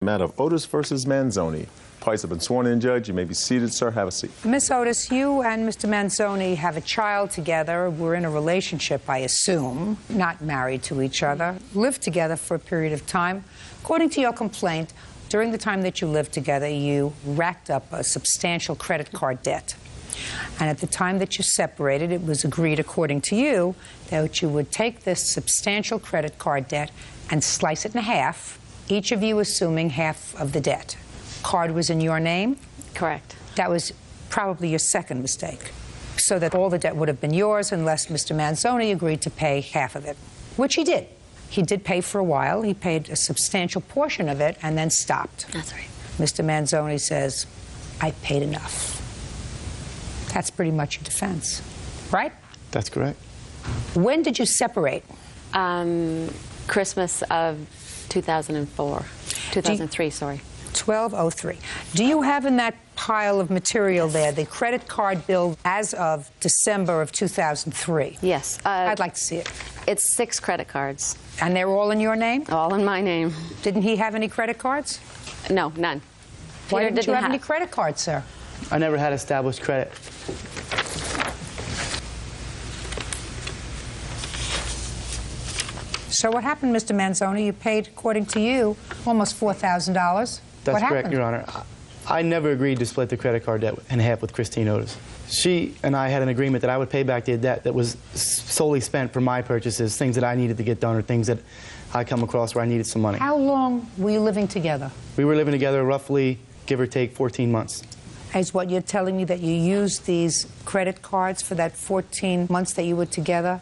Matter of Otis versus Manzoni. Parties have been sworn in, Judge. You may be seated, sir. Have a seat. Miss Otis, you and Mr. Manzoni have a child together. We're in a relationship, I assume, not married to each other. Lived together for a period of time. According to your complaint, during the time that you lived together, you racked up a substantial credit card debt. And at the time that you separated, it was agreed, according to you, that you would take this substantial credit card debt and slice it in half, each of you assuming half of the debt. Card was in your name? Correct. That was probably your second mistake, so that all the debt would have been yours unless Mr. Manzoni agreed to pay half of it, which he did. He did pay for a while. He paid a substantial portion of it and then stopped. That's right. Mr. Manzoni says, I paid enough. That's pretty much your defense, right? That's correct. When did you separate? Christmas of 2004. 2003, sorry. 1203. Do you have in that pile of material there the credit card bill as of December of 2003? Yes. I'd like to see it. It's 6 credit cards. And they're all in your name? All in my name. Didn't he have any credit cards? No, none. Why Peter didn't you have any credit cards, sir? I never had established credit. So what happened, Mr. Manzoni? You paid, according to you, almost $4,000. That's correct, Your Honor. I never agreed to split the credit card debt in half with Christine Otis. She and I had an agreement that I would pay back the debt that was solely spent for my purchases, things that I needed to get done or things that I come across where I needed some money. How long were you living together? We were living together roughly, give or take, 14 months. Is what you're telling me that you used these credit cards for that 14 months that you were together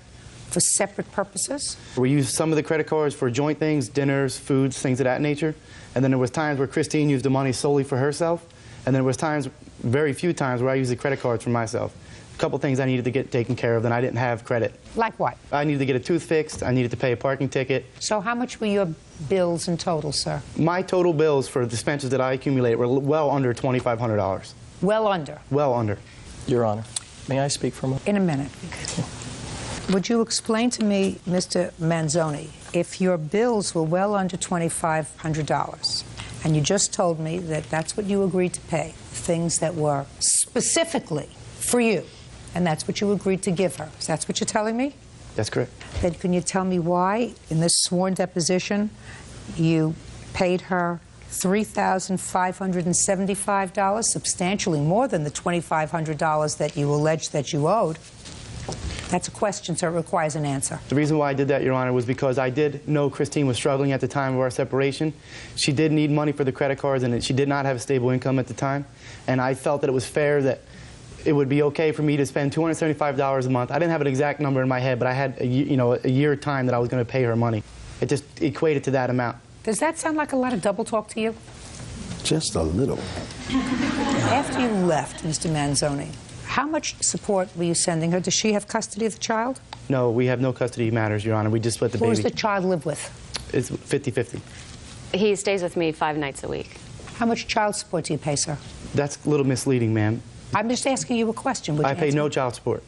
for separate purposes? We used some of the credit cards for joint things, dinners, foods, things of that nature. And then there was times where Christine used the money solely for herself. And then there was times, very few times, where I used the credit cards for myself. A couple things I needed to get taken care of, then I didn't have credit. Like what? I needed to get a tooth fixed. I needed to pay a parking ticket. So how much were your bills in total, sir? My total bills for the expenses that I accumulated were well under $2,500. Well under? Well under. Your Honor, may I speak for a moment? In a minute. Would you explain to me, Mr. Manzoni, if your bills were well under $2,500, and you just told me that that's what you agreed to pay, things that were specifically for you, and that's what you agreed to give her. So that's what you're telling me? That's correct. Then can you tell me why, in this sworn deposition, you paid her $3,575, substantially more than the $2,500 that you allege that you owed? That's a question, so it requires an answer. The reason why I did that, Your Honor, was because I did know Christine was struggling at the time of our separation. She did need money for the credit cards, and she did not have a stable income at the time. And I felt that it was fair that it would be okay for me to spend $275 a month. I didn't have an exact number in my head, but I had a year time that I was going to pay her money. It just equated to that amount. Does that sound like a lot of double talk to you? Just a little. After you left, Mr. Manzoni, how much support were you sending her? Does she have custody of the child? No, we have no custody matters, Your Honor. We just split the baby. Who does the child live with? It's 50-50. He stays with me 5 nights a week. How much child support do you pay, sir? That's a little misleading, ma'am. I'm just asking you a question. I pay no child support.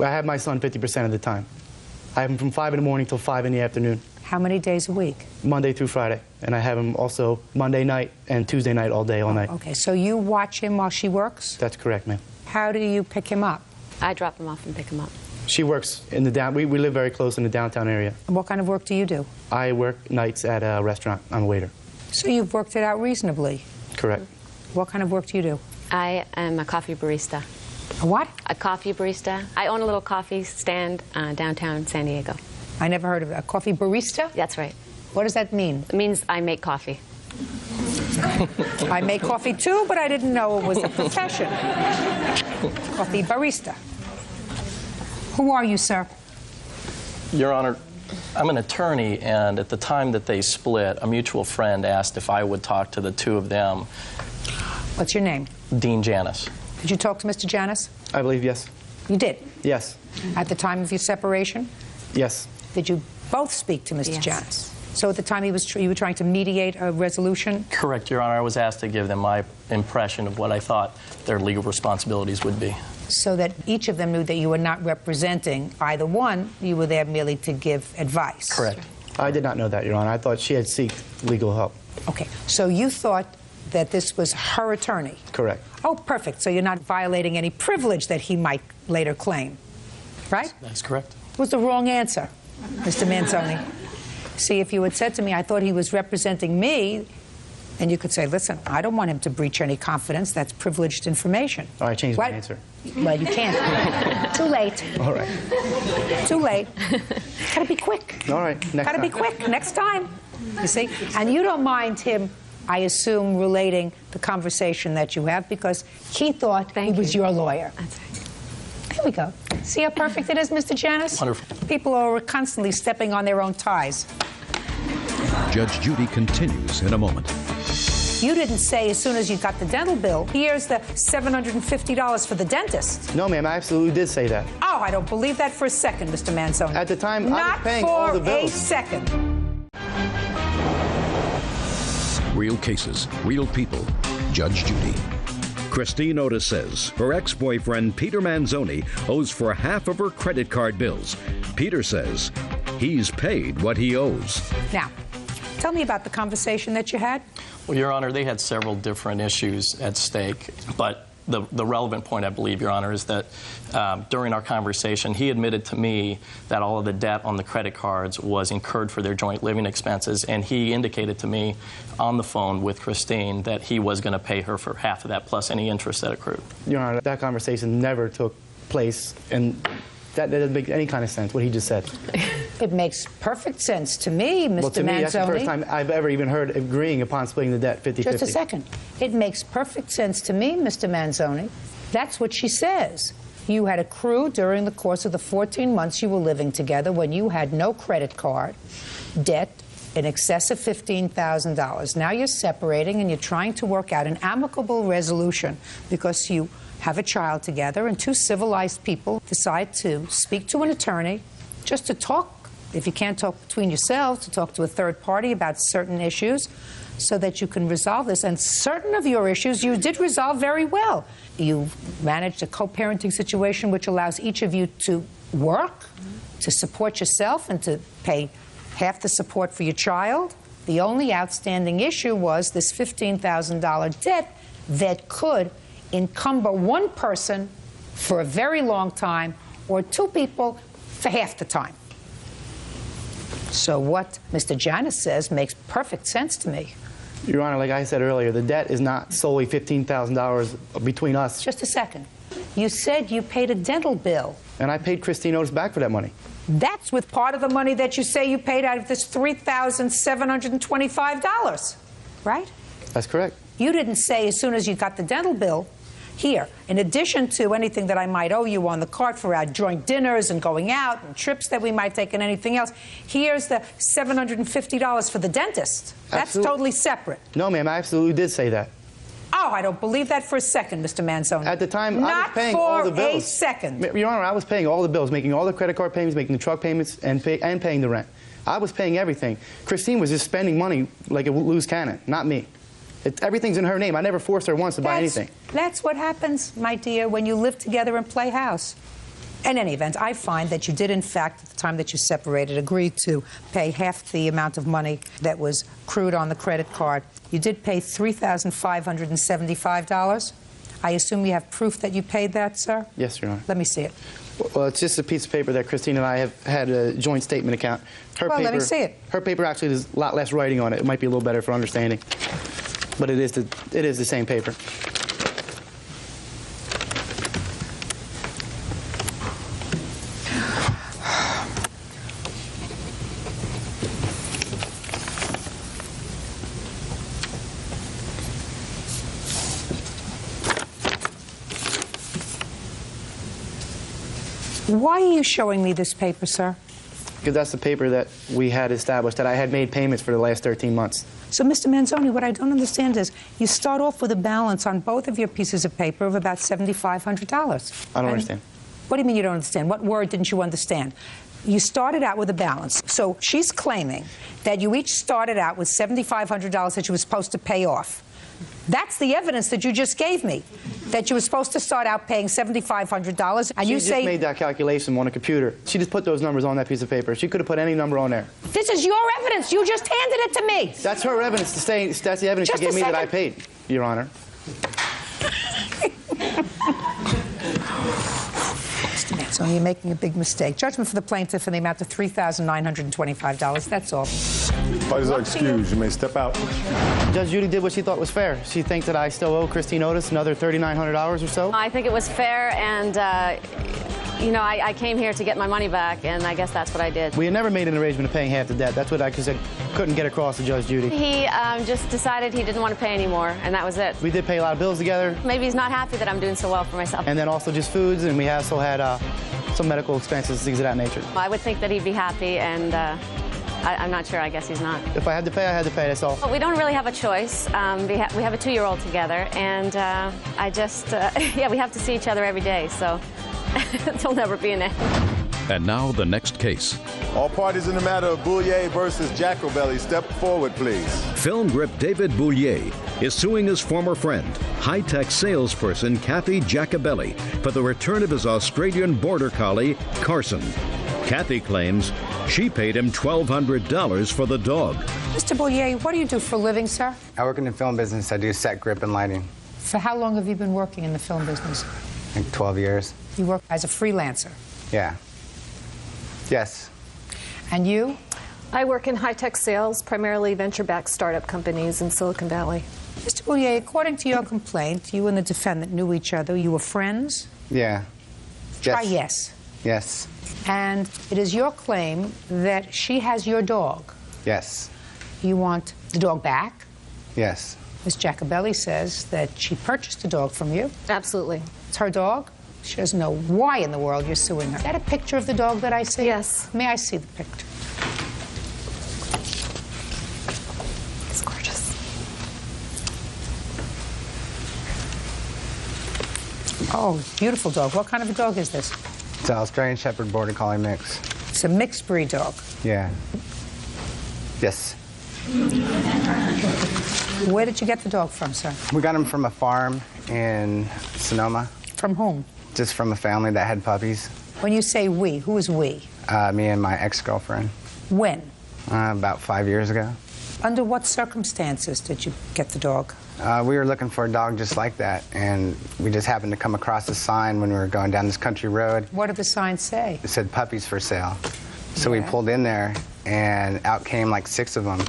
I have my son 50% of the time. I have him from 5 in the morning till 5 in the afternoon. How many days a week? Monday through Friday. And I have him also Monday night and Tuesday night all day, all night. Okay, so you watch him while she works? That's correct, ma'am. How do you pick him up? I drop him off and pick him up. She works in the we live very close in the downtown area. And what kind of work do you do? I work nights at a restaurant. I'm a waiter. So you've worked it out reasonably? Correct. What kind of work do you do? I am a coffee barista. A what? A coffee barista. I own a little coffee stand downtown San Diego. I never heard of it. A coffee barista? That's right. What does that mean? It means I make coffee. I make coffee too, but I didn't know it was a profession. Coffee barista. Who are you, sir? Your Honor, I'm an attorney, and at the time that they split, a mutual friend asked if I would talk to the two of them. What's your name? Dean Janis. Did you talk to Mr. Janis? I believe yes. You did? Yes. At the time of your separation? Yes. Did you both speak to Mr. Yes. Janis? So at the time you were trying to mediate a resolution? Correct, Your Honor. I was asked to give them my impression of what I thought their legal responsibilities would be. So that each of them knew that you were not representing either one, you were there merely to give advice. Correct. I did not know that, Your Honor. I thought she had sought legal help. Okay, so you thought that this was her attorney? Correct. Oh, perfect. So you're not violating any privilege that he might later claim, right? That's correct. It was the wrong answer, Mr. Manzoni. See, if you had said to me, I thought he was representing me, and you could say, listen, I don't want him to breach any confidence. That's privileged information. All right, change my What? answer. Well, you can't. Too late. All right. Too late. Gotta be quick. All right, next Gotta time. be quick. Next time. You see? And you don't mind him, I assume, relating the conversation that you have because he thought he was your lawyer. That's right. There we go. See how perfect it is, Mr. Janis? Wonderful. People are constantly stepping on their own ties. Judge Judy continues in a moment. You didn't say as soon as you got the dental bill, here's the $750 for the dentist. No, ma'am, I absolutely did say that. Oh, I don't believe that for a second, Mr. Manzoni. At the time, I was Not paying all the for a bills. second. Real cases, real people. Judge Judy. Christine Otis says her ex-boyfriend, Peter Manzoni, owes for half of her credit card bills. Peter says he's paid what he owes. Now, tell me about the conversation that you had. Well, Your Honor, they had several different issues at stake, but the relevant point, I believe, Your Honor, is that during our conversation, he admitted to me that all of the debt on the credit cards was incurred for their joint living expenses, and he indicated to me on the phone with Christine that he was going to pay her for half of that plus any interest that accrued. Your Honor, that conversation never took place, and that doesn't make any kind of sense, what he just said. It makes perfect sense to me, Mr. Manzoni. Well, to me, that's the first time I've ever even heard agreeing upon splitting the debt 50-50. Just a second. It makes perfect sense to me, Mr. Manzoni. That's what she says. You had accrued during the course of the 14 months you were living together when you had no credit card debt in excess of $15,000. Now you're separating and you're trying to work out an amicable resolution because you have a child together and two civilized people decide to speak to an attorney just to talk, if you can't talk between yourselves, to talk to a third party about certain issues so that you can resolve this. And certain of your issues you did resolve very well. You managed a co-parenting situation which allows each of you to work, to support yourself, and to pay half the support for your child. The only outstanding issue was this $15,000 debt that could encumber one person for a very long time or two people for half the time. So what Mr. Janis says makes perfect sense to me. Your Honor, like I said earlier, the debt is not solely $15,000 between us. Just a second. You said you paid a dental bill. And I paid Christine Otis back for that money. That's with part of the money that you say you paid out of this $3,725, right? That's correct. You didn't say as soon as you got the dental bill, here, in addition to anything that I might owe you on the card for our joint dinners and going out and trips that we might take and anything else, here's the $750 for the dentist. That's totally separate. No, ma'am, I absolutely did say that. Oh, I don't believe that for a second, Mr. Manzoni. At the time, I was paying all the bills. Not for a second. Your Honor, I was paying all the bills, making all the credit card payments, making the truck payments, and paying the rent. I was paying everything. Christine was just spending money like a loose cannon, not me. Everything's in her name. I never forced her once to buy anything. That's what happens, my dear, when you live together and play house. In any event, I find that you did, in fact, at the time that you separated, agree to pay half the amount of money that was accrued on the credit card. You did pay $3,575. I assume you have proof that you paid that, sir? Yes, Your Honor. Let me see it. Well, it's just a piece of paper that Christine and I have had a joint statement account. Her Well, paper, let me see it. Her paper actually has a lot less writing on it. It might be a little better for understanding. But it is the same paper. Why are you showing me this paper, sir? Because that's the paper that we had established, that I had made payments for the last 13 months. So, Mr. Manzoni, what I don't understand is you start off with a balance on both of your pieces of paper of about $7,500. I don't understand. What do you mean you don't understand? What word didn't you understand? You started out with a balance. So she's claiming that you each started out with $7,500 that you were supposed to pay off. That's the evidence that you just gave me, that you were supposed to start out paying $7,500, and you She say... just made that calculation on a computer. She just put those numbers on that piece of paper. She could have put any number on there. This is your evidence. You just handed it to me. That's her evidence to say, that's the evidence Just she gave a me that I second. paid, Your Honor. Mr. Manson, you're making a big mistake. Judgment for the plaintiff in the amount of $3,925. That's all. Parties are excused. You may step out. Judge Judy did what she thought was fair. She thinks that I still owe Christine Otis another $3,900 or so. I think it was fair, and you know, I came here to get my money back, and I guess that's what I did. We had never made an arrangement of paying half the debt. That's what I couldn't get across to Judge Judy. He just decided he didn't want to pay anymore, and that was it. We did pay a lot of bills together. Maybe he's not happy that I'm doing so well for myself. And then also just foods, and we also had some medical expenses, things of that nature. I would think that he'd be happy, and I'm not sure. I guess he's not. If I had to pay, I had to pay, that's all. But we don't really have a choice. We have a 2-year-old together, and I just, yeah, we have to see each other every day, so there'll never be an end. And now the next case. All parties in the matter of Boulier versus Jacobelli, step forward, please. Film grip David Boulier is suing his former friend, high-tech salesperson Kathy Jacobelli, for the return of his Australian border collie, Carson. Kathy claims she paid him $1,200 for the dog. Mr. Boulier, what do you do for a living, sir? I work in the film business. I do set, grip, and lighting. For how long have you been working in the film business? Like 12 years. You work as a freelancer. Yeah. Yes. And you? I work in high-tech sales, primarily venture-backed startup companies in Silicon Valley. Mr. Boulier, according to your complaint, you and the defendant knew each other. You were friends? Yeah. Try yes. Yes. And it is your claim that she has your dog. Yes. You want the dog back? Yes. Ms. Jacobelli says that she purchased the dog from you. Absolutely. It's her dog. She doesn't know why in the world you're suing her. Is that a picture of the dog that I see? Yes. May I see the picture? It's gorgeous. Oh, beautiful dog. What kind of a dog is this? It's an Australian Shepherd Border Collie mix. It's a mixed breed dog. Yeah. Yes. Where did you get the dog from, sir? We got him from a farm in Sonoma. From whom? Just from a family that had puppies. When you say we, who is we? Me and my ex-girlfriend. When? About 5 years ago. Under what circumstances did you get the dog? We were looking for a dog just like that, and we just happened to come across a sign when we were going down this country road. What did the sign say? It said puppies for sale. So Yeah. we pulled in there, and out came like 6 of them.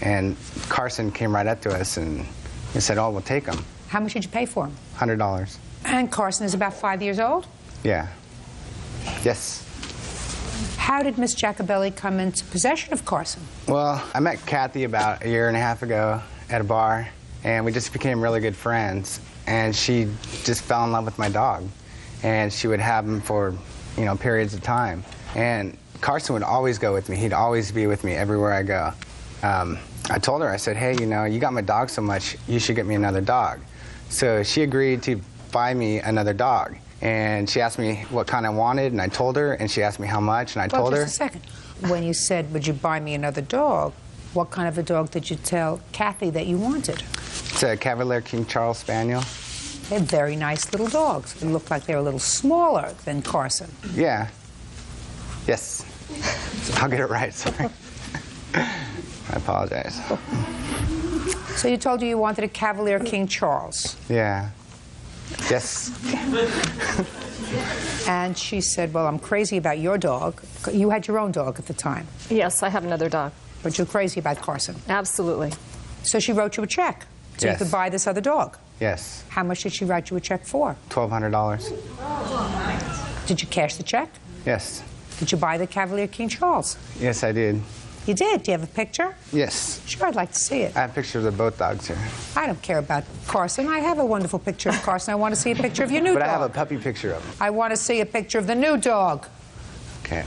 And Carson came right up to us, and he said, oh, we'll take them. How much did you pay for him? $100. And Carson is about 5 years old? Yeah. Yes. How did Miss Jacobelli come into possession of Carson? Well, I met Kathy about 1.5 years ago at a bar, and we just became really good friends. And she just fell in love with my dog. And she would have him for, you know, periods of time. And Carson would always go with me. He'd always be with me everywhere I go. I told her, I said, hey, you know, you got my dog so much, you should get me another dog. So she agreed to buy me another dog. And she asked me what kind I wanted, and I told her, and she asked me how much, and I told her. Just a second. When you said, would you buy me another dog, what kind of a dog did you tell Kathy that you wanted? It's a Cavalier King Charles Spaniel. They're very nice little dogs. They look like they're a little smaller than Carson. Yeah. Yes. I'll get it right, sorry. I apologize. So you told her you wanted a Cavalier King Charles. Yeah. Yes. And she said, well, I'm crazy about your dog. You had your own dog at the time, Yes, I have another dog. but you're crazy about Carson. Absolutely. So she wrote you a check so Yes. you could buy this other dog. Yes. How much did she write you a check for? $1,200. Did you cash the check? Yes. Did you buy the Cavalier King Charles? Yes, I did. You did? Do you have a picture? Yes. Sure, I'd like to see it. I have pictures of both dogs here. I don't care about Carson. I have a wonderful picture of Carson. I want to see a picture of your new But dog. I have a puppy picture of him. I want to see a picture of the new dog. Okay.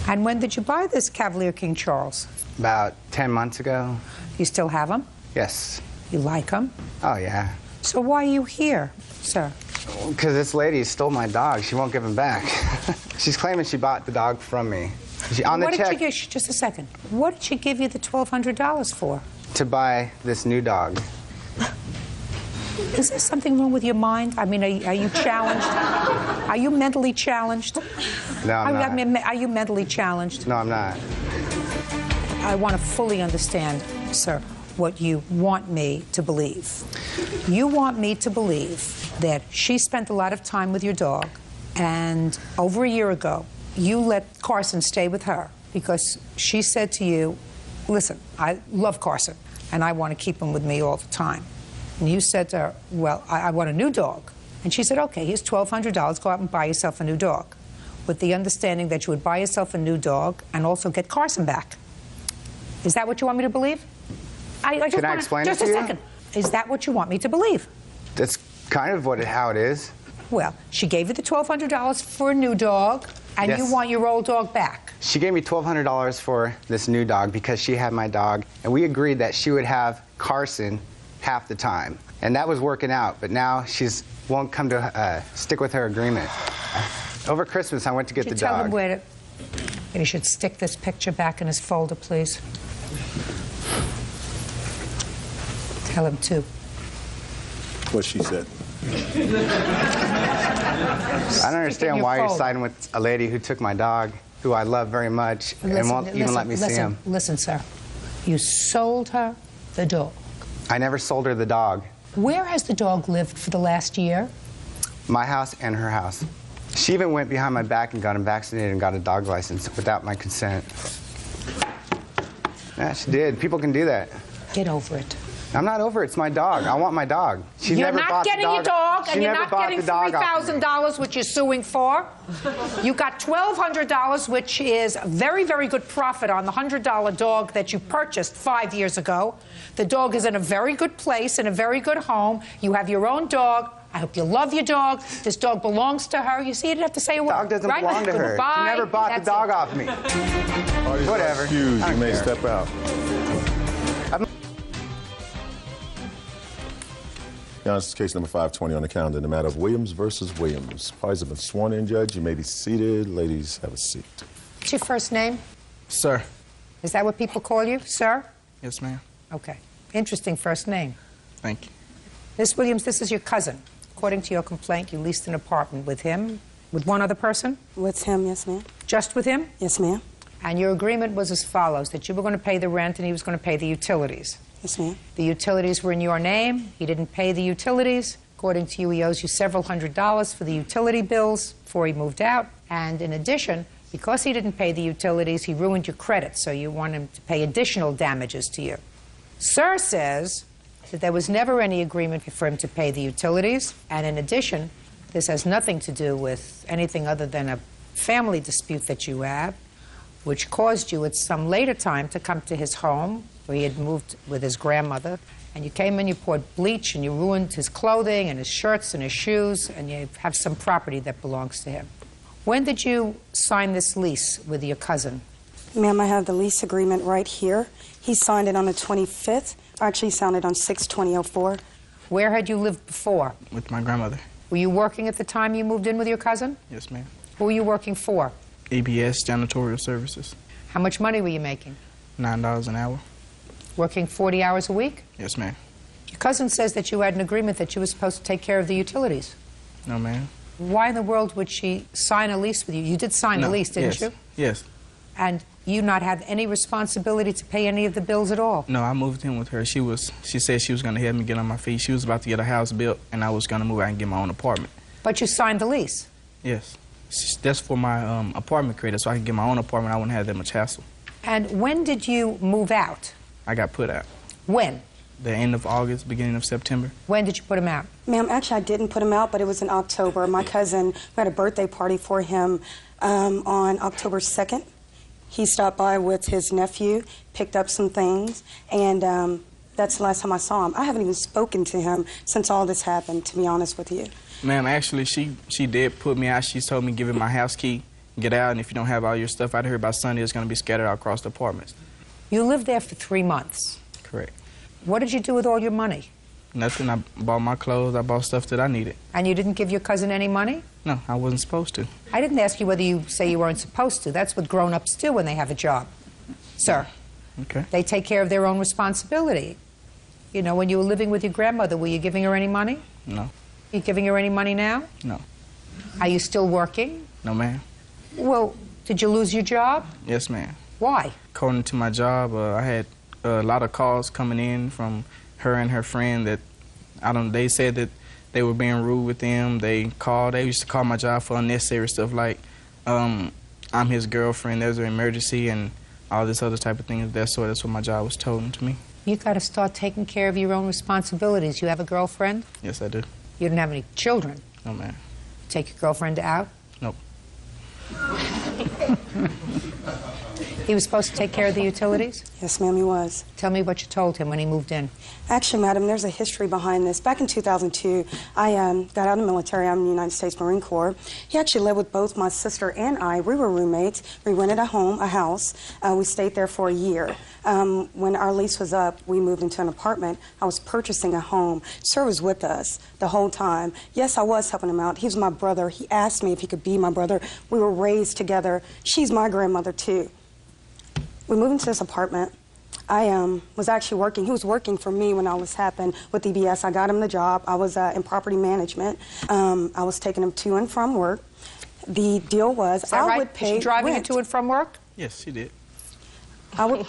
And when did you buy this Cavalier King Charles? About 10 months ago. You still have him? Yes. You like him? Oh, yeah. So why are you here, sir? Because this lady stole my dog. She won't give him back. She's claiming she bought the dog from me. On the What did check, she give, just a second. What did she give you the $1,200 for? to buy this new dog. Is there something wrong with your mind? I mean, are you challenged? Are you mentally challenged? No, I'm not. I mean, are you mentally challenged? No, I'm not. I want to fully understand, sir, what you want me to believe. You want me to believe that she spent a lot of time with your dog, and over a year ago, you let Carson stay with her because she said to you, listen, I love Carson, and I want to keep him with me all the time. And you said to her, well, I want a new dog. And she said, okay, here's $1,200, go out and buy yourself a new dog, with the understanding that you would buy yourself a new dog and also get Carson back. Is that what you want me to believe? Can I explain it to you? Just a second. Is that what you want me to believe? That's kind of how it is. Well, she gave you the $1,200 for a new dog, and Yes. you want your old dog back. She gave me $1,200 for this new dog because she had my dog, and we agreed that she would have Carson half the time. And that was working out, but now she's won't come to stick with her agreement. Over Christmas, I went to get the Tell him dog. where to... Maybe you should stick this picture back in his folder, please. Tell him to. What she said. I don't understand why you're siding with a lady who took my dog, who I love very much, and won't even let me see him. Listen, sir. You sold her the dog. I never sold her the dog. Where has the dog lived for the last year? My house and her house. She even went behind my back and got him vaccinated and got a dog license without my consent. Yeah, she did. People can do that. Get over it. I'm not over it. It's my dog. I want my dog. She You're never not bought getting the dog. your dog, She and you're never not bought getting the dog off me. $3,000, which you're suing for. You got $1,200, which is a very, very good profit on the $100 dog that you purchased 5 years ago. The dog is in a very good place, in a very good home. You have your own dog. I hope you love your dog. This dog belongs to her. You see, you didn't have to say a word. Dog doesn't right? belong to her. Goodbye. She never bought the That's dog it. off me. Whatever. Huge. You may step out. Now, this is case number 520 on the calendar in the matter of Williams versus Williams. Parties have been sworn in, Judge. You may be seated. Ladies, have a seat. What's your first name? Sir. Is that what people call you, sir? Yes, ma'am. Okay. Interesting first name. Thank you. Miss Williams, this is your cousin. According to your complaint, you leased an apartment with him, with one other person? With him, yes, ma'am. Just with him? Yes, ma'am. And your agreement was as follows, that you were going to pay the rent and he was going to pay the utilities. Yes, ma'am. The utilities were in your name. He didn't pay the utilities. According to you, he owes you several $100s for the utility bills before he moved out. And in addition, because he didn't pay the utilities, he ruined your credit, so you want him to pay additional damages to you. Sir says that there was never any agreement for him to pay the utilities, and in addition, this has nothing to do with anything other than a family dispute that you have, which caused you at some later time to come to his home, where he had moved with his grandmother, and you came in, you poured bleach, and you ruined his clothing and his shirts and his shoes, and you have some property that belongs to him. When did you sign this lease with your cousin? Ma'am, I have the lease agreement right here. He signed it on the 25th. Actually, he signed it on 6/20/04. Where had you lived before? With my grandmother. Were you working at the time you moved in with your cousin? Yes, ma'am. Who were you working for? ABS Janitorial Services. How much money were you making? $9 an hour. Working 40 hours a week? Yes, ma'am. Your cousin says that you had an agreement that you were supposed to take care of the utilities. No, ma'am. Why in the world would she sign a lease with you? You did sign a lease, didn't you? Yes. And you not have any responsibility to pay any of the bills at all? No, I moved in with her. She said she was going to help me get on my feet. She was about to get a house built, and I was going to move out and get my own apartment. But you signed the lease? Yes. That's for my apartment credit, so I could get my own apartment. I wouldn't have that much hassle. And when did you move out? I got put out. When? The end of August, beginning of September. When did you put him out? Ma'am, actually, I didn't put him out, but it was in October. My cousin, we had a birthday party for him on October 2nd. He stopped by with his nephew, picked up some things, and that's the last time I saw him. I haven't even spoken to him since all this happened, to be honest with you. Ma'am, actually, she did put me out. She told me, give him my house key, get out, and if you don't have all your stuff out here by Sunday, it's going to be scattered out across the apartments. You lived there for 3 months. Correct. What did you do with all your money? Nothing. I bought my clothes. I bought stuff that I needed. And you didn't give your cousin any money? No, I wasn't supposed to. I didn't ask you whether you say you weren't supposed to. That's what grown-ups do when they have a job, sir. Okay. They take care of their own responsibility. You know, when you were living with your grandmother, were you giving her any money? No. You giving her any money now? No. Are you still working? No, ma'am. Well, did you lose your job? Yes, ma'am. Why? According to my job, I had a lot of calls coming in from her and her friend that they said that they were being rude with them. They used to call my job for unnecessary stuff like, I'm his girlfriend, there's an emergency, and all this other type of thing of that sort. That's what my job was told to me. You got to start taking care of your own responsibilities. You have a girlfriend? Yes, I do. You don't have any children? No, ma'am. Take your girlfriend out? Nope. He was supposed to take care of the utilities? Yes, ma'am, he was. Tell me what you told him when he moved in. Actually, madam, there's a history behind this. Back in 2002, I got out of the military. I'm in the United States Marine Corps. He actually lived with both my sister and I. We were roommates. We rented a house. We stayed there for a year. When our lease was up, we moved into an apartment. I was purchasing a home. Sir was with us the whole time. Yes, I was helping him out. He was my brother. He asked me if he could be my brother. We were raised together. She's my grandmother, too. We moved into this apartment. I was actually working. He was working for me when all this happened with EBS. I got him the job. I was in property management. I was taking him to and from work. The deal was I would pay Was she driving rent. him to and from work? Yes, she did. I would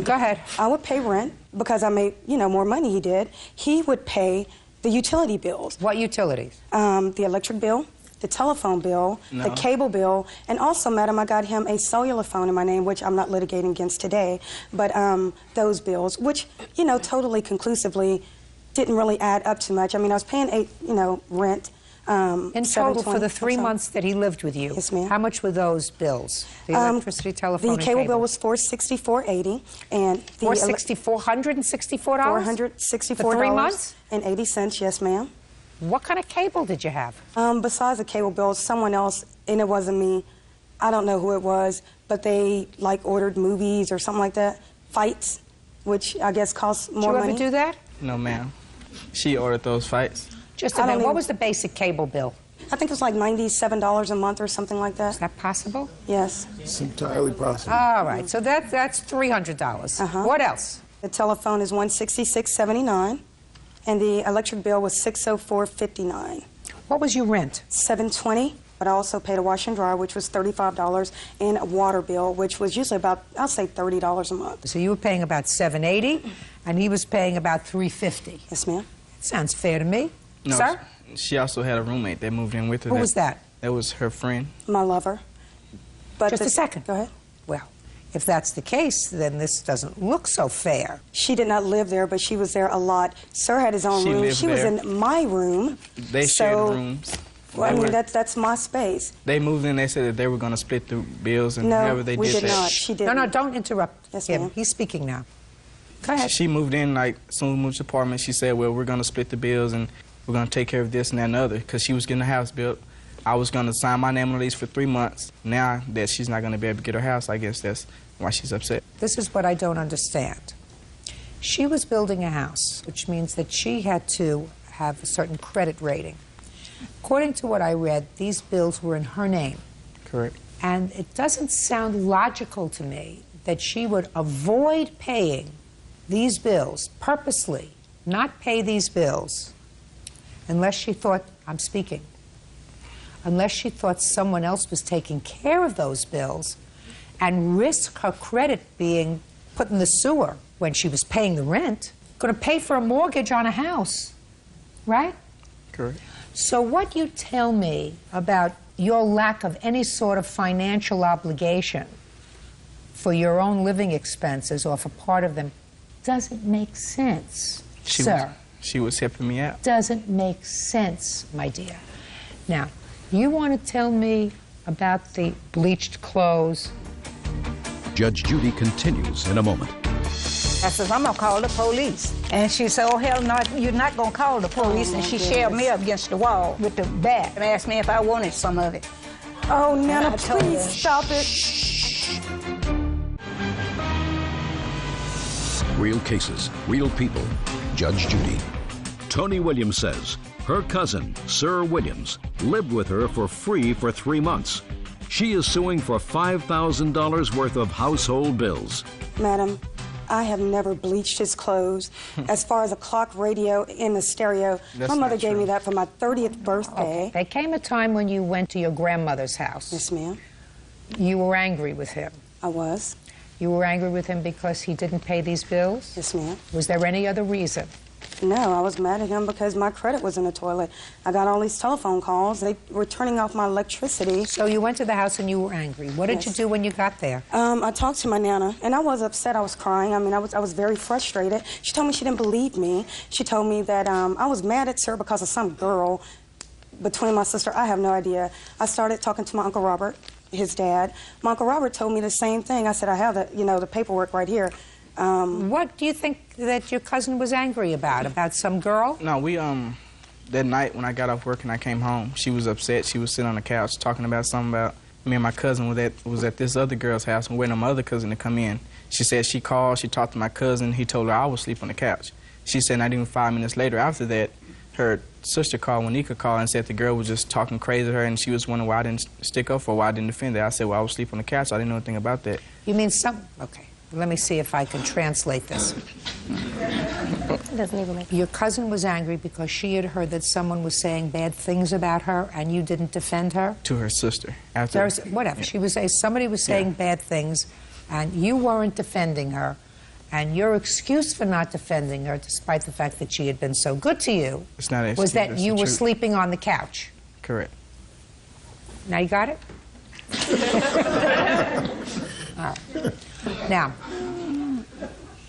Go ahead. I would pay rent because I made, more money he did. He would pay the utility bills. What utilities? The electric bill, the telephone bill, the cable bill, and also, madam, I got him a cellular phone in my name, which I'm not litigating against today, but those bills, which, totally conclusively didn't really add up too much. I mean, I was paying rent. In total, for the 3 months that he lived with you, yes, ma'am. How much were those bills? The electricity, telephone, the cable bill was $464.80, and the $464? $464 For 3 months? and 80 cents. Yes, ma'am. What kind of cable did you have? Besides the cable bill, someone else, and it wasn't me. I don't know who it was, but they ordered movies or something like that, fights, which I guess cost more money. Did you ever do that? No, ma'am. She ordered those fights. Just a minute. What was the basic cable bill? I think it was like $97 a month or something like that. Is that possible? Yes. It's entirely possible. All right. So that's $300. What else? The telephone is $166.79, and the electric bill was $604.59. What was your rent? $720, but I also paid a wash and dryer, which was $35, and a water bill, which was usually about, I'll say, $30 a month. So you were paying about $780, and he was paying about $350. Yes, ma'am. Sounds fair to me. No, Sir? She also had a roommate that moved in with her. Who was that? That was her friend. My lover. But Just a second. Go ahead. Well, if that's the case, then this doesn't look so fair. She did not live there, but she was there a lot. Sir had his own room. She was in my room. They shared rooms. Well, I mean, that's my space. They moved in. They said that they were going to split the bills, and whenever they we did did that. not. She did. No, don't interrupt Yes, him. ma'am. He's speaking now. Go ahead. She moved in, as soon as we moved to the apartment, she said, well, we're going to split the bills, and we're going to take care of this and that and the other, because she was getting a house built. I was going to sign my name on the lease for 3 months. Now that she's not going to be able to get her house, I guess that's why she's upset. This is what I don't understand. She was building a house, which means that she had to have a certain credit rating. According to what I read, these bills were in her name. Correct. And it doesn't sound logical to me that she would avoid paying these bills purposely, not pay these bills, unless she thought, I'm speaking, unless she thought someone else was taking care of those bills and risk her credit being put in the sewer when she was paying the rent, going to pay for a mortgage on a house, right? Correct. So what you tell me about your lack of any sort of financial obligation for your own living expenses or for part of them doesn't make sense, sir. She was helping me out. Doesn't make sense, my dear. Now, you want to tell me about the bleached clothes? Judge Judy continues in a moment. I says, I'm going to call the police. And she said, oh, hell no, you're not going to call the police. And she shoved me up against the wall with the bat and asked me if I wanted some of it. Oh, Nana, please stop it. Real cases, real people. Judge Judy. Tony Williams says her cousin, Sir Williams, lived with her for free for 3 months. She is suing for $5,000 worth of household bills. Madam, I have never bleached his clothes. As far as a clock, radio, and the stereo, my mother gave me that for my 30th birthday. There came a time when you went to your grandmother's house. Yes, ma'am. You were angry with him. I was. You were angry with him because he didn't pay these bills? Yes, ma'am. Was there any other reason? No, I was mad at him because my credit was in the toilet. I got all these telephone calls. They were turning off my electricity. So you went to the house and you were angry. What did you do when you got there? I talked to my Nana, and I was upset. I was crying. I mean, I was very frustrated. She told me she didn't believe me. She told me that I was mad at her because of some girl between my sister. I have no idea. I started talking to my Uncle Robert, his dad. My Uncle Robert told me the same thing. I said, I have the paperwork right here. What do you think that your cousin was angry about? About some girl? No, we, that night when I got off work and I came home, she was upset. She was sitting on the couch talking about something about me and my cousin was at this other girl's house and waiting on my other cousin to come in. She said she called, she talked to my cousin, he told her I would sleep on the couch. She said not even 5 minutes later after that, her sister called, Wanika called, and said the girl was just talking crazy to her, and she was wondering why I didn't stick up for her, why I didn't defend her. I said, well, I would sleep on the couch. I didn't know anything about that. You mean okay. Let me see if I can translate this. Doesn't even make sense. Your cousin was angry because she had heard that someone was saying bad things about her and you didn't defend her? To her sister. Whatever. Yeah. Somebody was saying bad things and you weren't defending her. And your excuse for not defending her, despite the fact that she had been so good to you, was that you were sleeping on the couch. Correct. Now you got it? All right. Now,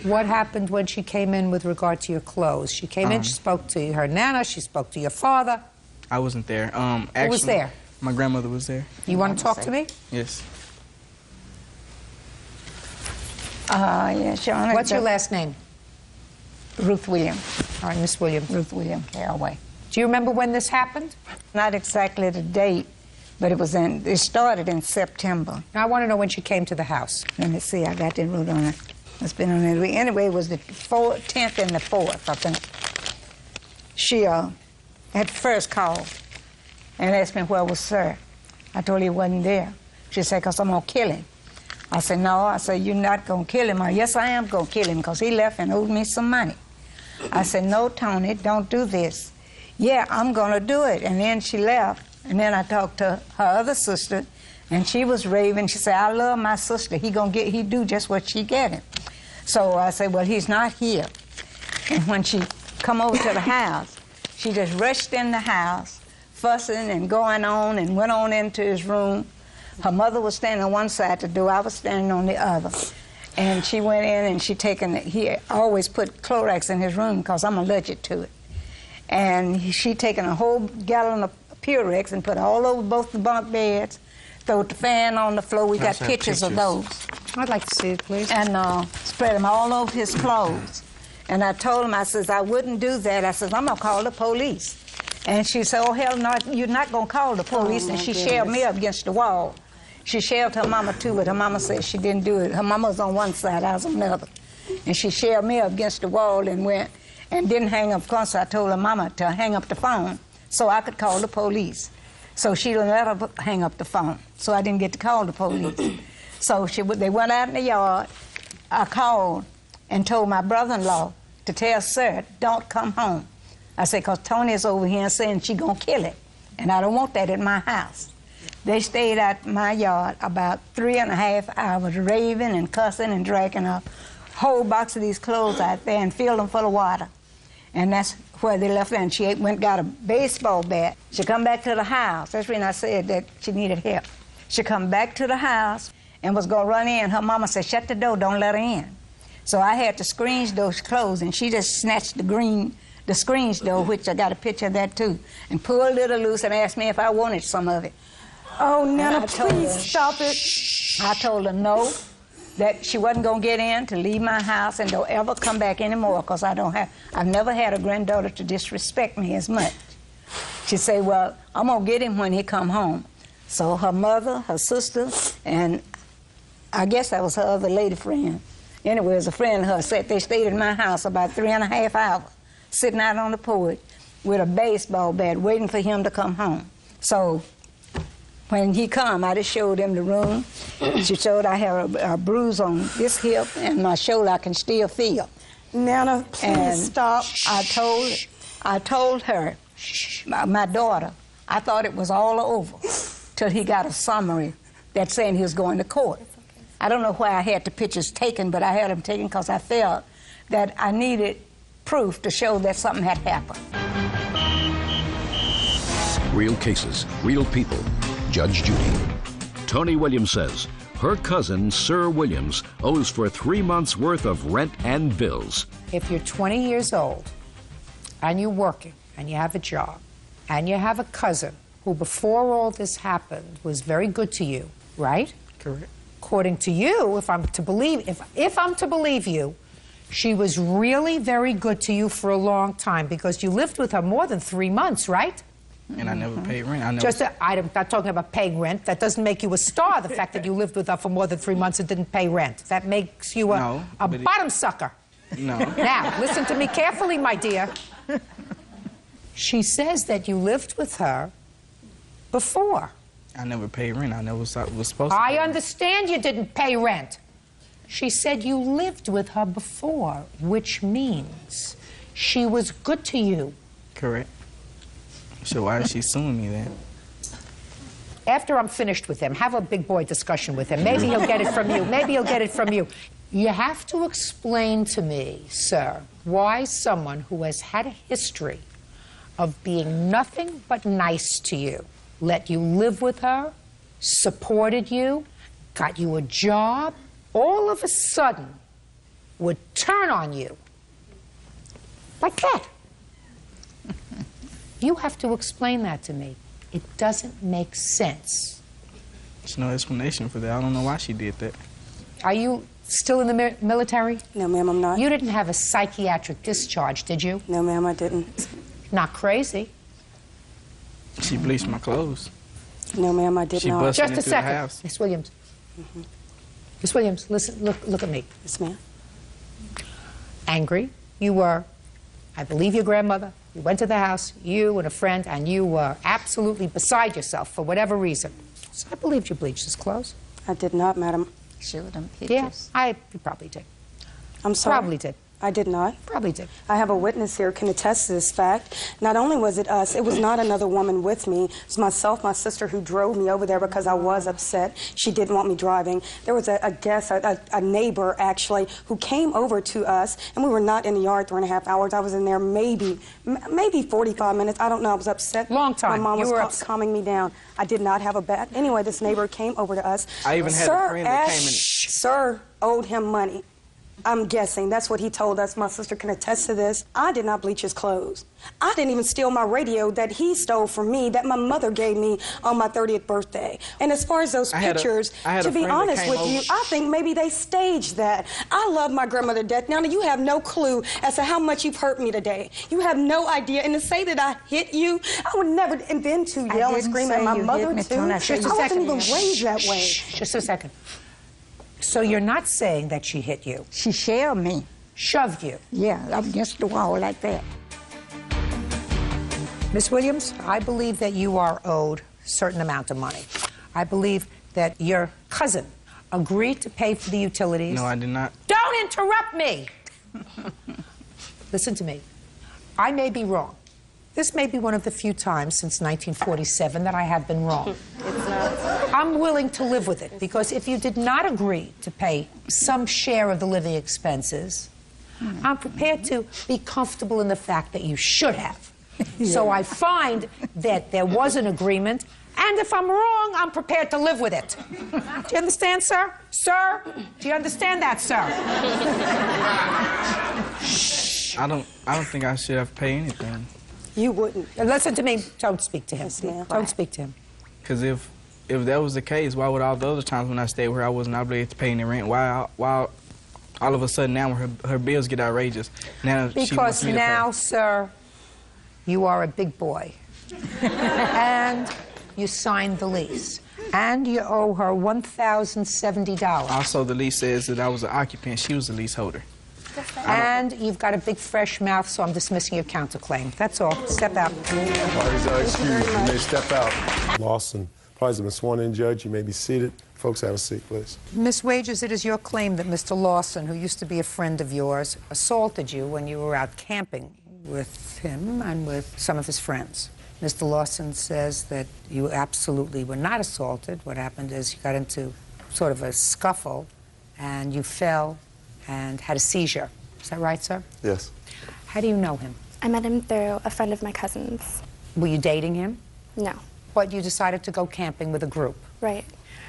what happened when she came in with regard to your clothes? She came in, she spoke to her Nana, she spoke to your father. I wasn't there. Who was there? My grandmother was there. You want to talk to me? Yes. Yes, Your Honor. What's your last name? Ruth Williams. All right, Miss Williams. Ruth Williams Caraway. Do you remember when this happened? Not exactly the date, but it started in September. Now, I want to know when she came to the house. Let me see, I got that wrote on it. It's been on it. Anyway, it was the 10th and the 4th, I think. She had first called and asked me where was Sir. I told her he wasn't there. She said, because I'm going to kill him. I said, no. I said, you're not going to kill him. Yes, I am going to kill him because he left and owed me some money. I said, no, Tony, don't do this. Yeah, I'm going to do it. And then she left. And then I talked to her other sister, and she was raving. She said, I love my sister. He do just what she get him. So I said, well, he's not here. And when she come over to the house, she just rushed in the house, fussing and going on, and went on into his room. Her mother was standing on one side of the door. I was standing on the other. And she went in, and he always put Clorox in his room because I'm allergic to it. And she taken a whole gallon of Purex and put it all over both the bunk beds, threw the fan on the floor. We got pictures of those. I'd like to see it, please. And spread them all over his clothes. And I told him, I says, I wouldn't do that. I says, I'm going to call the police. And she said, oh, hell no, you're not going to call the police. And she shoved me up against the wall. She shoved her mama, too, but her mama said she didn't do it. Her mama was on one side, I was on the other. And she shoved me up against the wall and went and didn't hang up the phone, so I told her mama to hang up the phone so I could call the police. So she didn't let her hang up the phone, so I didn't get to call the police. So they went out in the yard. I called and told my brother-in-law to tell Sir, don't come home. I said, because Tony's over here saying she gonna kill him, and I don't want that in my house. They stayed at my yard about 3.5 hours, raving and cussing and dragging a whole box of these clothes out there and filled them full of water. And that's where they left her, and she went and got a baseball bat. She come back to the house. That's when I said that she needed help. She come back to the house and was gonna run in. Her mama said, shut the door, don't let her in. So I had to screen those clothes, and she just snatched the screens door, which I got a picture of that too, and pulled it loose and asked me if I wanted some of it. Oh, Nana, please stop it. I told her no, that she wasn't going to get in, to leave my house, and don't ever come back anymore, because I've never had a granddaughter to disrespect me as much. She said, well, I'm going to get him when he come home. So her mother, her sister, and I guess that was her other lady friend. Anyway, it was a friend of hers, said they stayed in my house about 3.5 hours. sitting out on the porch with a baseball bat waiting for him to come home. So when he come, I just showed him the room. She showed I have a bruise on this hip and my shoulder I can still feel. Nana, please And stop. I told her, my daughter, I thought it was all over till he got a summary that saying he was going to court. I don't know why I had the pictures taken, but I had them taken because I felt that I needed proof to show that something had happened. Real cases, real people. Judge Judy. Tony Williams says her cousin, Sir Williams, owes for 3 months' worth of rent and bills. If you're 20 years old and you're working and you have a job and you have a cousin who before all this happened was very good to you, right? Correct. According to you, if I'm to believe you, she was really very good to you for a long time because you lived with her more than 3 months, right? And I never paid rent. I'm not talking about paying rent. That doesn't make you a star, the fact that you lived with her for more than 3 months and didn't pay rent. That makes you a bottom sucker. No. Now, listen to me carefully, my dear. She says that you lived with her before. I never paid rent. I never was supposed to. I understand you didn't pay rent. She said you lived with her before, which means she was good to you. Correct. So why is she suing me then? After I'm finished with him, have a big boy discussion with him. Maybe he'll get it from you. Maybe he'll get it from you. You have to explain to me, sir, why someone who has had a history of being nothing but nice to you, let you live with her, supported you, got you a job, all of a sudden would turn on you like that. You have to explain that to me. It doesn't make sense. There's no explanation for that. I don't know why she did that. Are you still in the military? No, ma'am, I'm not. You didn't have a psychiatric discharge, did you? No, ma'am, I didn't. Not crazy. She bleached my clothes. No, ma'am, I did She not. busted Just a into the second. house. Miss Williams. Miss Williams, listen, look at me. Yes, ma'am. Angry. You were, I believe, your grandmother. You went to the house, you and a friend, and you were absolutely beside yourself for whatever reason. So I believed you bleached his clothes. I did not, madam. Show them pictures. Yeah, you probably did. I'm sorry. Probably did. I did not. Probably did. I have a witness here can attest to this fact. Not only was it us, it was not another woman with me. It was myself, my sister, who drove me over there because I was upset. She didn't want me driving. There was a guest, a neighbor, actually, who came over to us, and we were not in the yard 3.5 hours. I was in there maybe 45 minutes. I don't know. I was upset. Long time. My mom You were was calming me down. I did not have a bat. Anyway, this neighbor came over to us. I even had a friend that came in. Sir owed him money. I'm guessing. That's what he told us. My sister can attest to this. I did not bleach his clothes. I didn't even steal my radio that he stole from me, that my mother gave me on my 30th birthday. And as far as those pictures, to be honest with you, I think maybe they staged that. I love my grandmother to death. Now, you have no clue as to how much you've hurt me today. You have no idea. And to say that I hit you, I would never intend to yell and scream at my mother, too. I wasn't even raised that way. Just a second. So you're not saying that she hit you? She shoved me. Shoved you? Yeah, up against the wall like that. Miss Williams, I believe that you are owed a certain amount of money. I believe that your cousin agreed to pay for the utilities. No, I did not. Don't interrupt me! Listen to me. I may be wrong. This may be one of the few times since 1947 that I have been wrong. I'm willing to live with it, because if you did not agree to pay some share of the living expenses, I'm prepared to be comfortable in the fact that you should have. So I find that there was an agreement, and if I'm wrong, I'm prepared to live with it. Do you understand, sir? Sir? Do you understand that, sir? I don't think I should have paid anything. You wouldn't. Listen to me. Don't speak to him. Yes, ma'am. Don't speak to him. Because if that was the case, why would all the other times when I stayed with her, I wasn't obligated to pay any rent? Why all of a sudden now her bills get outrageous? Now she wants Because me to now, pay. sir, you are a big boy. And you signed the lease. And you owe her $1,070. Also, the lease says that I was an occupant. She was the leaseholder. And you've got a big fresh mouth, so I'm dismissing your counterclaim. That's all. Step out. Parties are excused. You may step out. Lawson, parties have been sworn in, Judge. You may be seated. Folks, have a seat, please. Miss Wages, it is your claim that Mr. Lawson, who used to be a friend of yours, assaulted you when you were out camping with him and with some of his friends. Mr. Lawson says that you absolutely were not assaulted. What happened is you got into sort of a scuffle and you fell and had a seizure. Is that right, sir? Yes. How do you know him? I met him through a friend of my cousin's. Were you dating him? No. But you decided to go camping with a group? Right.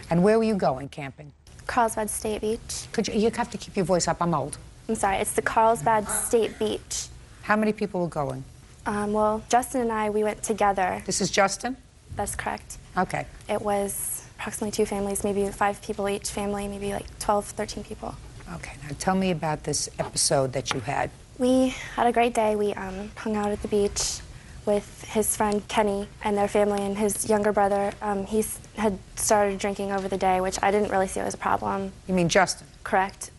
And where were you going camping? Carlsbad State Beach. You have to keep your voice up. I'm old. I'm sorry, it's the Carlsbad State Beach. How many people were going? Well, Justin and I, we went together. This is Justin? That's correct. Okay. It was approximately 2 families, maybe 5 people each family, maybe like 12, 13 people. Okay, now tell me about this episode that you had. We had a great day. We hung out at the beach with his friend Kenny and their family and his younger brother. He had started drinking over the day, which I didn't really see as a problem. You mean Justin? Correct.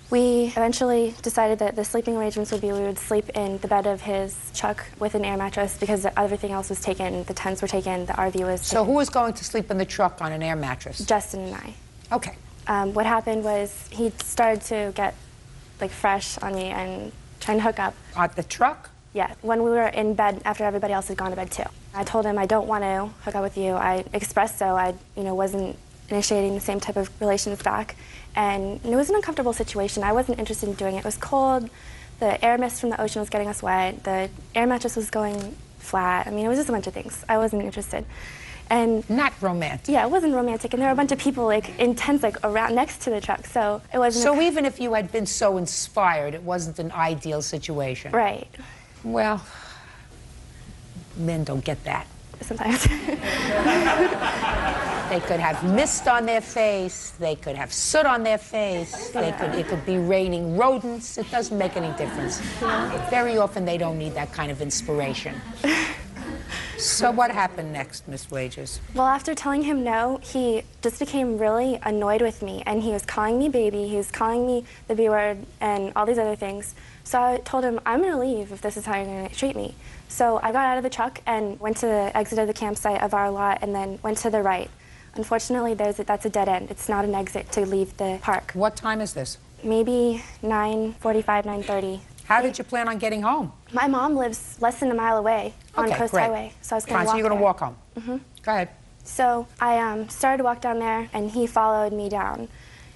We eventually decided that the sleeping arrangements would be we would sleep in the bed of his truck with an air mattress because everything else was taken. The tents were taken, the RV was So who was going to sleep in the truck on an air mattress? Justin and I. Okay. What happened was he started to get like fresh on me and trying to hook up. At the truck? Yeah, when we were in bed after everybody else had gone to bed too. I told him I don't want to hook up with you. I expressed so I, wasn't initiating the same type of relations back, and it was an uncomfortable situation. I wasn't interested in doing it. It was cold. The air mist from the ocean was getting us wet. The air mattress was going flat. I mean, it was just a bunch of things. I wasn't interested. And not romantic. Yeah, it wasn't romantic, and there were a bunch of people like in tents like around next to the truck, so it wasn't. So even if you had been so inspired, it wasn't an ideal situation. Right. Well, men don't get that. Sometimes. They could have mist on their face, they could have soot on their face, it could be raining rodents. It doesn't make any difference. Very often they don't need that kind of inspiration. So what happened next, Miss Wages? Well, after telling him no, he just became really annoyed with me, and he was calling me baby, he was calling me the B word, and all these other things. So I told him, I'm gonna leave if this is how you're gonna treat me. So I got out of the truck and went to the exit of the campsite of our lot and then went to the right. Unfortunately, that's a dead end. It's not an exit to leave the park. What time is this? Maybe 9:45, 9:30. How did you plan on getting home? My mom lives less than a mile away on Coast Highway, so I was going to walk So you're going to walk home? Mm-hmm. Go ahead. So I started to walk down there, and he followed me down.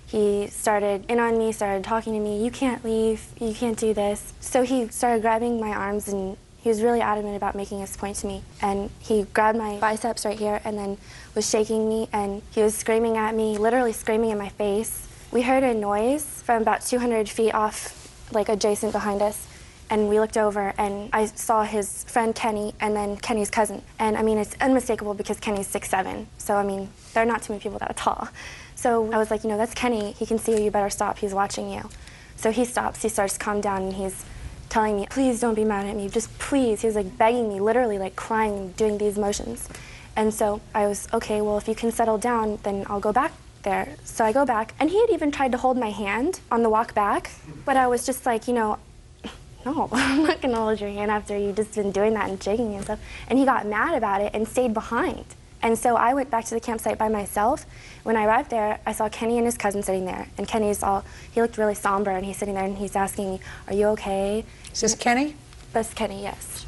He started in on me, started talking to me. You can't leave. You can't do this. So he started grabbing my arms, and he was really adamant about making his point to me. And he grabbed my biceps right here and then was shaking me, and he was screaming at me, literally screaming in my face. We heard a noise from about 200 feet off, like adjacent behind us, and we looked over and I saw his friend Kenny and then Kenny's cousin. And I mean, it's unmistakable because Kenny's 6'7", so I mean, there are not too many people that are tall. So I was like, that's Kenny, he can see you, you better stop, he's watching you. So he stops, he starts to calm down, and he's telling me, please don't be mad at me, just please. He was like begging me, literally like crying, doing these motions. And so I was, okay, well, if you can settle down, then I'll go back there. So I go back, and he had even tried to hold my hand on the walk back, but I was just like, no, I'm not gonna hold your hand after you've just been doing that and shaking and stuff. And he got mad about it and stayed behind. And so I went back to the campsite by myself. When I arrived there, I saw Kenny and his cousin sitting there, and he looked really somber, and he's sitting there and he's asking me, are you okay? Is this Kenny? That's Kenny, yes.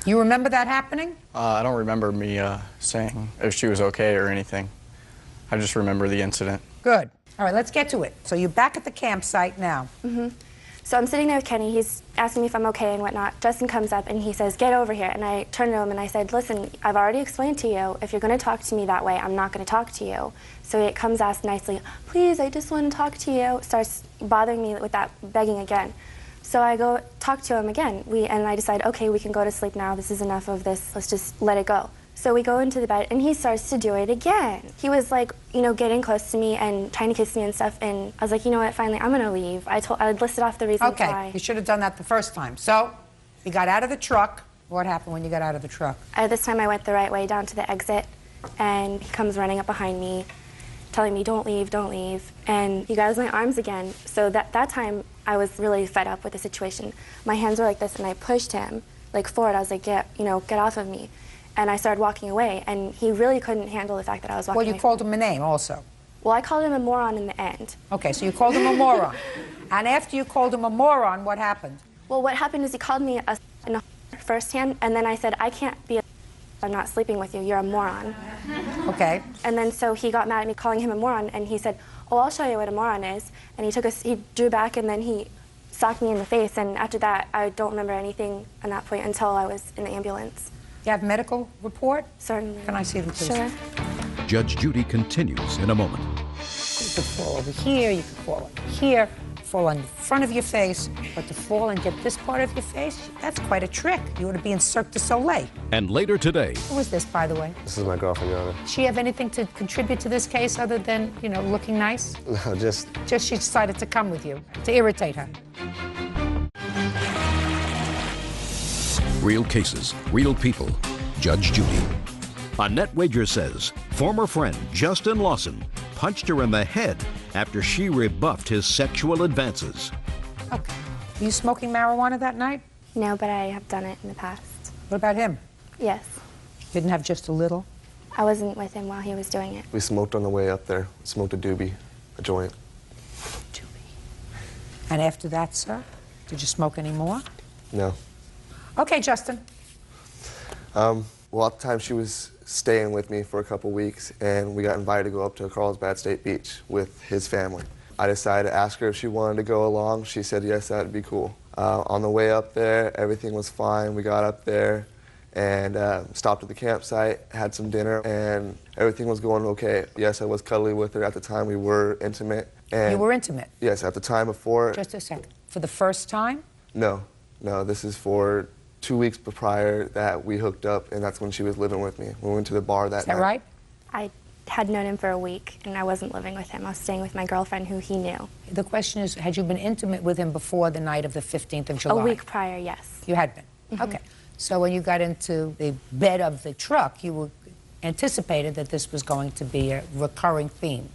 You remember that happening? I don't remember me saying if she was okay or anything. I just remember the incident. Good. All right, let's get to it. So you're back at the campsite now. Mm-hmm. So I'm sitting there with Kenny. He's asking me if I'm okay and whatnot. Justin comes up and he says, get over here. And I turned to him and I said, listen, I've already explained to you, if you're going to talk to me that way, I'm not going to talk to you. So he comes, asks nicely, please, I just want to talk to you. Starts bothering me with that begging again. So I go talk to him again. And I decide, okay, we can go to sleep now. This is enough of this. Let's just let it go. So we go into the bed, and he starts to do it again. He was like, getting close to me and trying to kiss me and stuff, and I was like, you know what, finally, I'm gonna leave. I listed off the reasons why. Okay, you should have done that the first time. So, you got out of the truck. What happened when you got out of the truck? This time I went the right way down to the exit, and he comes running up behind me, telling me, don't leave, don't leave. And he grabs my arms again. So that time, I was really fed up with the situation. My hands were like this, and I pushed him like forward. I was like, get off of me. And I started walking away, and he really couldn't handle the fact that I was walking away. Well, you called him a name also. Well, I called him a moron in the end. Okay, so you called him a moron. And after you called him a moron, what happened? Well, what happened is he called me a firsthand, and then I said, I can't be I'm not sleeping with you, you're a moron. Okay. And then so he got mad at me calling him a moron, and he said, oh, I'll show you what a moron is. And he drew back, and then he socked me in the face, and after that, I don't remember anything on that point until I was in the ambulance. You have medical report? Certainly. Can I see them, please? Sure. Judge Judy continues in a moment. You could fall over here, you could fall over here, fall on the front of your face, but to fall and get this part of your face, that's quite a trick. You ought to be in Cirque du Soleil. And later today. Who is this, by the way? This is my girlfriend, Your Honor. Does she have anything to contribute to this case other than, looking nice? No, just she decided to come with you, to irritate her. Real cases, real people. Judge Judy. Annette Wager says former friend Justin Lawson punched her in the head after she rebuffed his sexual advances. Okay. Were you smoking marijuana that night? No, but I have done it in the past. What about him? Yes. Didn't have just a little? I wasn't with him while he was doing it. we smoked on the way up there. We smoked a doobie, a joint. And after that, sir, did you smoke any more? No. Okay, Justin. Well, at the time, she was staying with me for a couple weeks, and we got invited to go up to Carlsbad State Beach with his family. I decided to ask her if she wanted to go along. She said yes, that'd be cool. On the way up there, everything was fine. We got up there and stopped at the campsite, had some dinner, and everything was going okay. Yes, I was cuddly with her. At the time, we were intimate. And You were intimate? Yes, at the time before. Just a second. For the first time? No, this is for 2 weeks prior that we hooked up, and that's when she was living with me. We went to the bar that night. Is that right? I had known him for a week, and I wasn't living with him. I was staying with my girlfriend who he knew. The question is, had you been intimate with him before the night of the 15th of July? A week prior, yes. You had been? Mm-hmm. Okay. So when you got into the bed of the truck, you anticipated that this was going to be a recurring theme.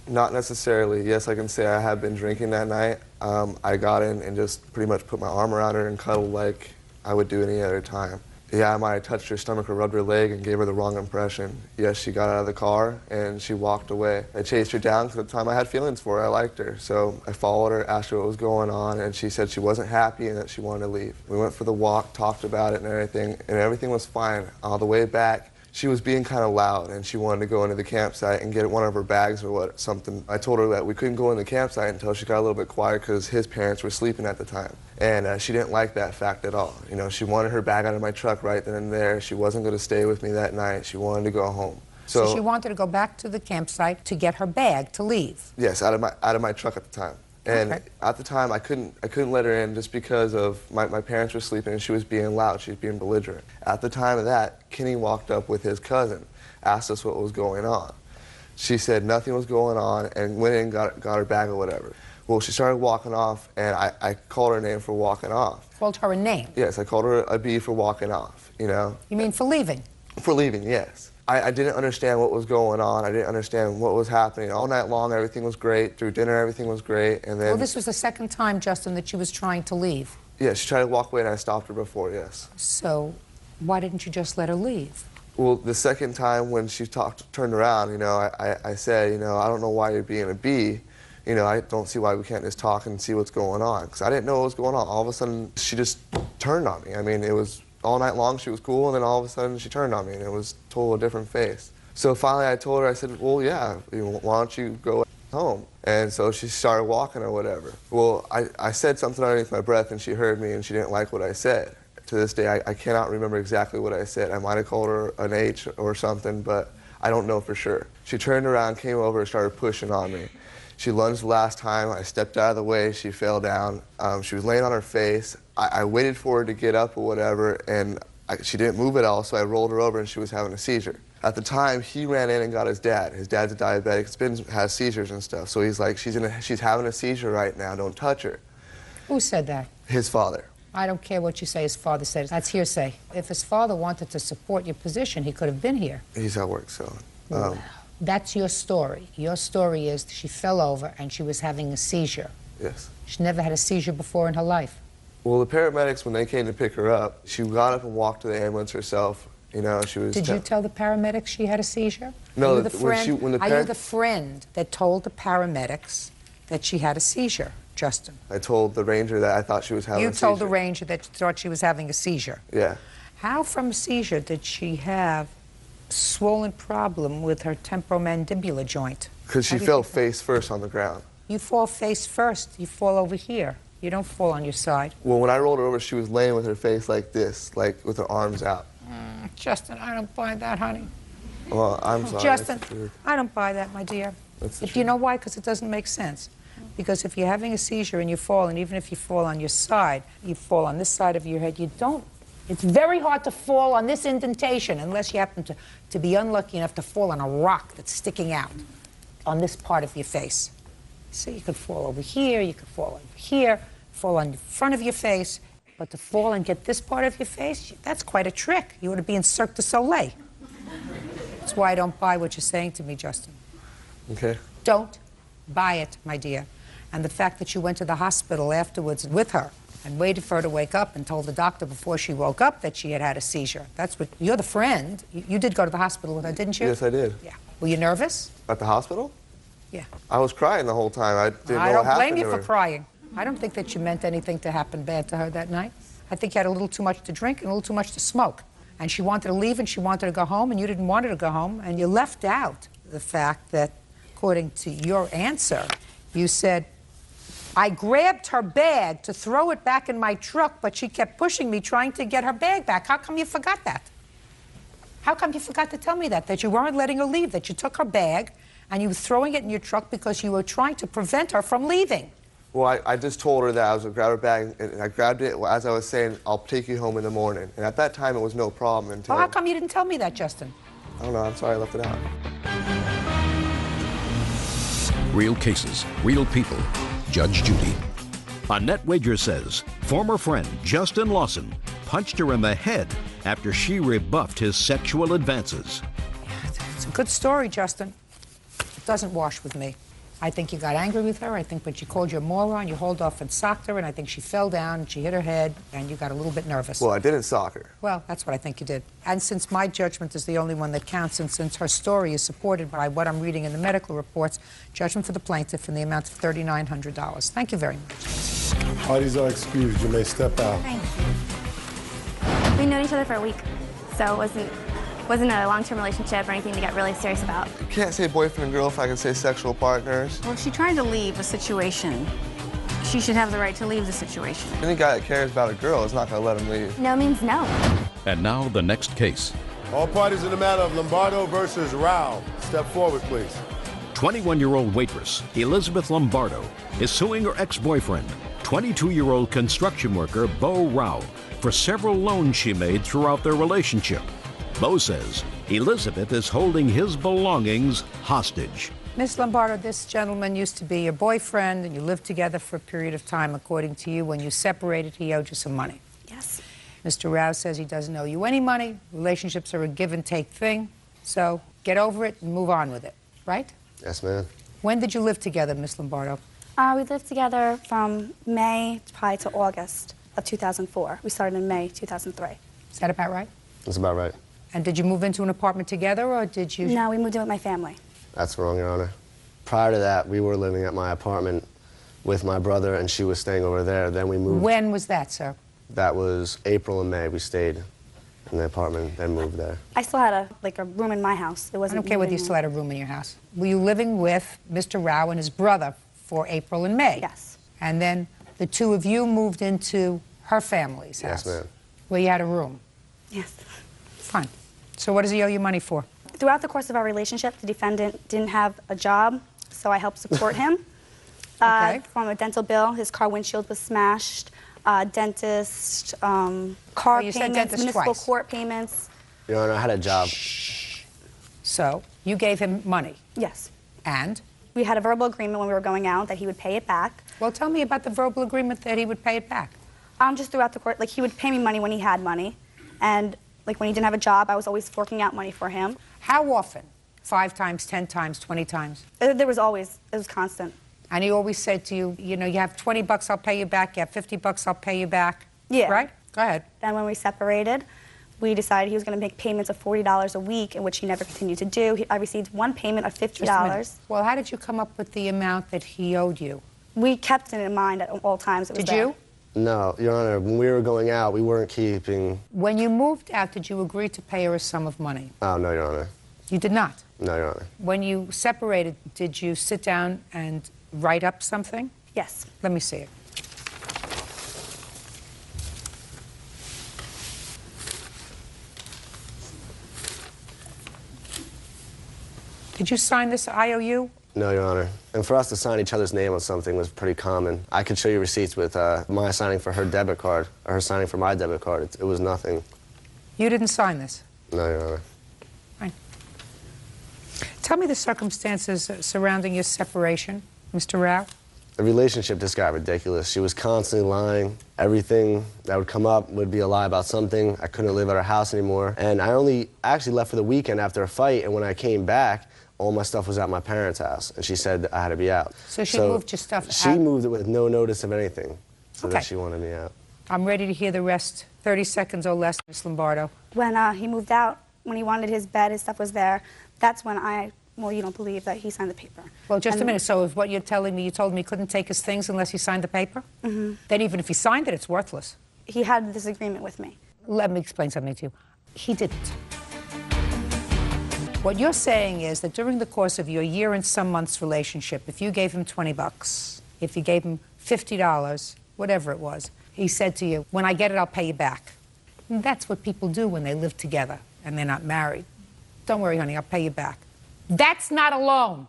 Not necessarily. Yes, I can say I have been drinking that night. I got in and just pretty much put my arm around her and cuddled like I would do any other time. Yeah, I might have touched her stomach or rubbed her leg and gave her the wrong impression. Yes, she got out of the car and she walked away. I chased her down because at the time I had feelings for her. I liked her. So I followed her, asked her what was going on, and she said she wasn't happy and that she wanted to leave. We went for the walk, talked about it and everything was fine. All the way back, she was being kind of loud, and she wanted to go into the campsite and get one of her bags or something. I told her that we couldn't go in the campsite until she got a little bit quiet because his parents were sleeping at the time. And she didn't like that fact at all. She wanted her bag out of my truck right then and there. She wasn't going to stay with me that night. She wanted to go home. So she wanted to go back to the campsite to get her bag to leave? Yes, out of my truck at the time. And okay. At the time, I couldn't let her in just because of my parents were sleeping and she was being loud. She was being belligerent. At the time of that, Kenny walked up with his cousin, asked us what was going on. She said nothing was going on and went in and got her bag or whatever. Well, she started walking off, and I called her name for walking off. Called her a name? Yes, I called her a B for walking off, You mean for leaving? For leaving, yes. I didn't understand what was going on. I didn't understand what was happening. All night long, everything was great. Through dinner, everything was great. And then... Well, this was the second time, Justin, that she was trying to leave. Yeah, she tried to walk away, and I stopped her before, yes. So why didn't you just let her leave? Well, the second time when she turned around, I said, I don't know why you're being a B. I don't see why we can't just talk and see what's going on. Because I didn't know what was going on. All of a sudden, she just turned on me. I mean, it was... All night long, she was cool, and then all of a sudden, she turned on me, and it was totally a different face. So finally, I told her, I said, well, yeah, why don't you go home? And so she started walking or whatever. Well, I said something underneath my breath, and she heard me, and she didn't like what I said. To this day, I cannot remember exactly what I said. I might have called her an H or something, but I don't know for sure. She turned around, came over, and started pushing on me. She lunged the last time. I stepped out of the way. She fell down. She was laying on her face. I waited for her to get up or whatever, and she didn't move at all, so I rolled her over, and she was having a seizure. At the time, he ran in and got his dad. His dad's a diabetic, has seizures and stuff, so he's like, she's having a seizure right now. Don't touch her. Who said that? His father. I don't care what you say his father said. That's hearsay. If his father wanted to support your position, he could have been here. He's at work, so... That's your story. Your story is she fell over and she was having a seizure. Yes. She never had a seizure before in her life. Well, the paramedics, when they came to pick her up, she got up and walked to the ambulance herself. You know, she was... Did you tell the paramedics she had a seizure? No, Are you the friend, when the are you the friend that told the paramedics that she had a seizure, Justin? I told the ranger that I thought she was having a seizure. You told the ranger that you thought she was having a seizure? Yeah. How from a seizure did she have a swollen problem with her temporomandibular joint? Because she fell face first on the ground. You fall face first, you fall over here. You don't fall on your side. Well, when I rolled her over, she was laying with her face like this, like with her arms out. Justin, I don't buy that, honey. Well, I'm sorry. Justin, I don't buy that, my dear. If you know why? Because it doesn't make sense. Because if you're having a seizure and you fall, and even if you fall on your side, you fall on this side of your head, you don't. It's very hard to fall on this indentation unless you happen to be unlucky enough to fall on a rock that's sticking out on this part of your face. So you could fall over here, you could fall over here, fall on the front of your face, but to fall and get this part of your face, that's quite a trick. You ought to be in Cirque du Soleil. That's why I don't buy what you're saying to me, Justin. Okay. Don't buy it, my dear. And the fact that you went to the hospital afterwards with her and waited for her to wake up and told the doctor before she woke up that she had had a seizure. That's what, you're the friend. You did go to the hospital with her, didn't you? Yes, I did. Yeah. Were you nervous? At the hospital? Yeah. I was crying the whole time. I didn't know what I don't happened blame you to for her. crying. I don't think that you meant anything to happen bad to her that night. I think you had a little too much to drink and a little too much to smoke. And she wanted to leave and she wanted to go home and you didn't want her to go home. And you left out the fact that, according to your answer, you said, I grabbed her bag to throw it back in my truck, but she kept pushing me, trying to get her bag back. How come you forgot that? How come you forgot to tell me that you weren't letting her leave, that you took her bag and you were throwing it in your truck because you were trying to prevent her from leaving? Well, I just told her that I was going to grab her bag, and I grabbed it as I was saying, I'll take you home in the morning. And at that time, it was no problem until... Well, how come you didn't tell me that, Justin? I don't know. I'm sorry I left it out. Real cases, real people. Judge Judy. Annette Wager says former friend Justin Lawson punched her in the head after she rebuffed his sexual advances. It's a good story, Justin. It doesn't wash with me. I think you got angry with her. I think when she called you a moron, you hauled off and socked her, and I think she fell down, and she hit her head, and you got a little bit nervous. Well, I didn't sock her. Well, that's what I think you did. And since my judgment is the only one that counts, and since her story is supported by what I'm reading in the medical reports, judgment for the plaintiff in the amount of $3,900. Thank you very much. Parties are excused. You may step out. Thank you. We've known each other for a week, so it wasn't a long-term relationship or anything to get really serious about. You can't say boyfriend and girl if I can say sexual partners. Well, if she tried to leave a situation, she should have the right to leave the situation. Any guy that cares about a girl is not going to let him leave. No means no. And now the next case. All parties in the matter of Lombardo versus Rao. Step forward, please. 21-year-old waitress Elizabeth Lombardo is suing her ex-boyfriend, 22-year-old construction worker Bo Rao, for several loans she made throughout their relationship. Bo says Elizabeth is holding his belongings hostage. Miss Lombardo, this gentleman used to be your boyfriend, and you lived together for a period of time. According to you, when you separated, he owed you some money. Yes. Mr. Rao says he doesn't owe you any money. Relationships are a give-and-take thing. So get over it and move on with it, right? Yes, ma'am. When did you live together, Miss Lombardo? We lived together from May probably to August of 2004. We started in May 2003. Is that about right? That's about right. And did you move into an apartment together, or did you... No, we moved in with my family. That's wrong, Your Honor. Prior to that, we were living at my apartment with my brother, and she was staying over there. Then we moved. When was that, sir? That was April and May. We stayed in the apartment, then moved there. I still had a room in my house. It wasn't. I don't care whether you still had a room in your house. Were you living with Mr. Rao and his brother for April and May? Yes. And then the two of you moved into her family's house? Yes, ma'am. Where you had a room? Yes. Fine. So what does he owe you money for? Throughout the course of our relationship, the defendant didn't have a job, so I helped support him. Okay. From a dental bill, his car windshield was smashed, dentist, car you said payments, dentist municipal twice. court payments. Your Honor, I had a job. So you gave him money? Yes. And? We had a verbal agreement when we were going out that he would pay it back. Well, tell me about the verbal agreement that he would pay it back. Just throughout the court, like he would pay me money when he had money, and like when he didn't have a job, I was always forking out money for him. How often? 5 times, 10 times, 20 times? There was always, it was constant. And he always said to you, you know, you have 20 bucks, I'll pay you back. You have 50 bucks, I'll pay you back. Yeah. Right? Go ahead. Then when we separated, we decided he was going to make payments of $40 a week, in which he never continued to do. I received one payment of $50. Well, how did you come up with the amount that he owed you? We kept it in mind at all times. It was Did you? No, Your Honor, when we were going out, we weren't keeping... When you moved out, did you agree to pay her a sum of money? Oh, no, Your Honor. You did not? No, Your Honor. When you separated, did you sit down and write up something? Yes. Let me see it. Did you sign this IOU? No, Your Honor. And for us to sign each other's name on something was pretty common. I could show you receipts with my signing for her debit card, or her signing for my debit card. It was nothing. You didn't sign this? No, Your Honor. Fine. Tell me the circumstances surrounding your separation, Mr. Rao. The relationship just got ridiculous. She was constantly lying. Everything that would come up would be a lie about something. I couldn't live at her house anymore. And I only actually left for the weekend after a fight, and when I came back, all my stuff was at my parents' house, and she said that I had to be out. So she moved your stuff out? She moved it with no notice of anything, so Okay. that she wanted me out. I'm ready to hear the rest. 30 seconds or less, Ms. Lombardo. When he moved out, when he wanted his bed, his stuff was there, that's when well, you don't believe that he signed the paper. Well, just And a minute. So if what you're telling me, you told me he couldn't take his things unless he signed the paper? Mm-hmm. Then even if he signed it, it's worthless. He had this agreement with me. Let me explain something to you. He didn't. What you're saying is that during the course of your year and some months relationship, if you gave him 20 bucks, if you gave him $50, whatever it was, he said to you, when I get it, I'll pay you back. And that's what people do when they live together and they're not married. Don't worry, honey, I'll pay you back. That's not a loan.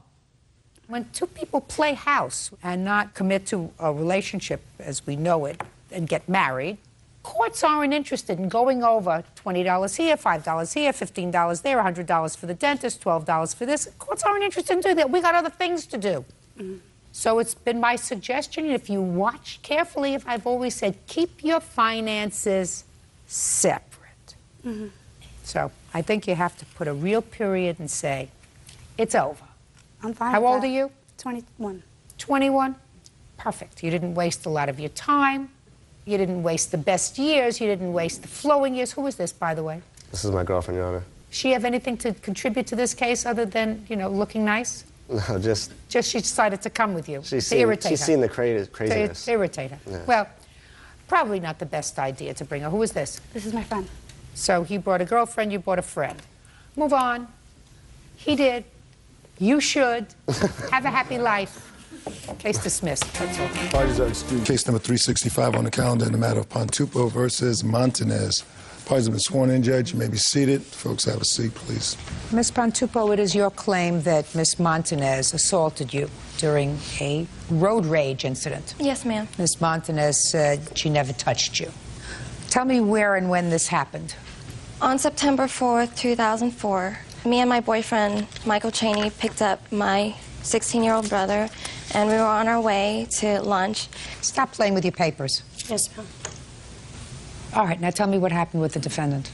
When two people play house and not commit to a relationship as we know it and get married, courts aren't interested in going over $20 here, $5 here, $15 there, $100 for the dentist, $12 for this. Courts aren't interested in doing that. We got other things to do. Mm-hmm. So it's been my suggestion, if you watch carefully, if I've always said, keep your finances separate. Mm-hmm. So I think you have to put a real period and say, it's over. I'm fine. How with old that. are you? 21. 21? Perfect. You didn't waste a lot of your time. You didn't waste the best years. You didn't waste the flowing years. Who is this, by the way? This is my girlfriend, Your Honor. She have anything to contribute to this case other than, you know, looking nice? No, just she decided to come with you to she's irritate her. seen the craziness. To irritate her. Yeah. Well, probably not the best idea to bring her. Who is this? This is my friend. So he brought a girlfriend, you brought a friend. Move on. He did. You should. Have a happy life. Case dismissed. That's all. Parties are excused. Case number 365 on the calendar in the matter of Pontupo versus Montanez. Parties have been sworn in, Judge. You may be seated. Folks, have a seat, please. Ms. Pontupo, it is your claim that Ms. Montanez assaulted you during a road rage incident. Yes, ma'am. Ms. Montanez said she never touched you. Tell me where and when this happened. On September 4th, 2004, me and my boyfriend, Michael Cheney, picked up my 16-year-old brother, and we were on our way to lunch. Stop playing with your papers. Yes, ma'am. All right, now tell me what happened with the defendant.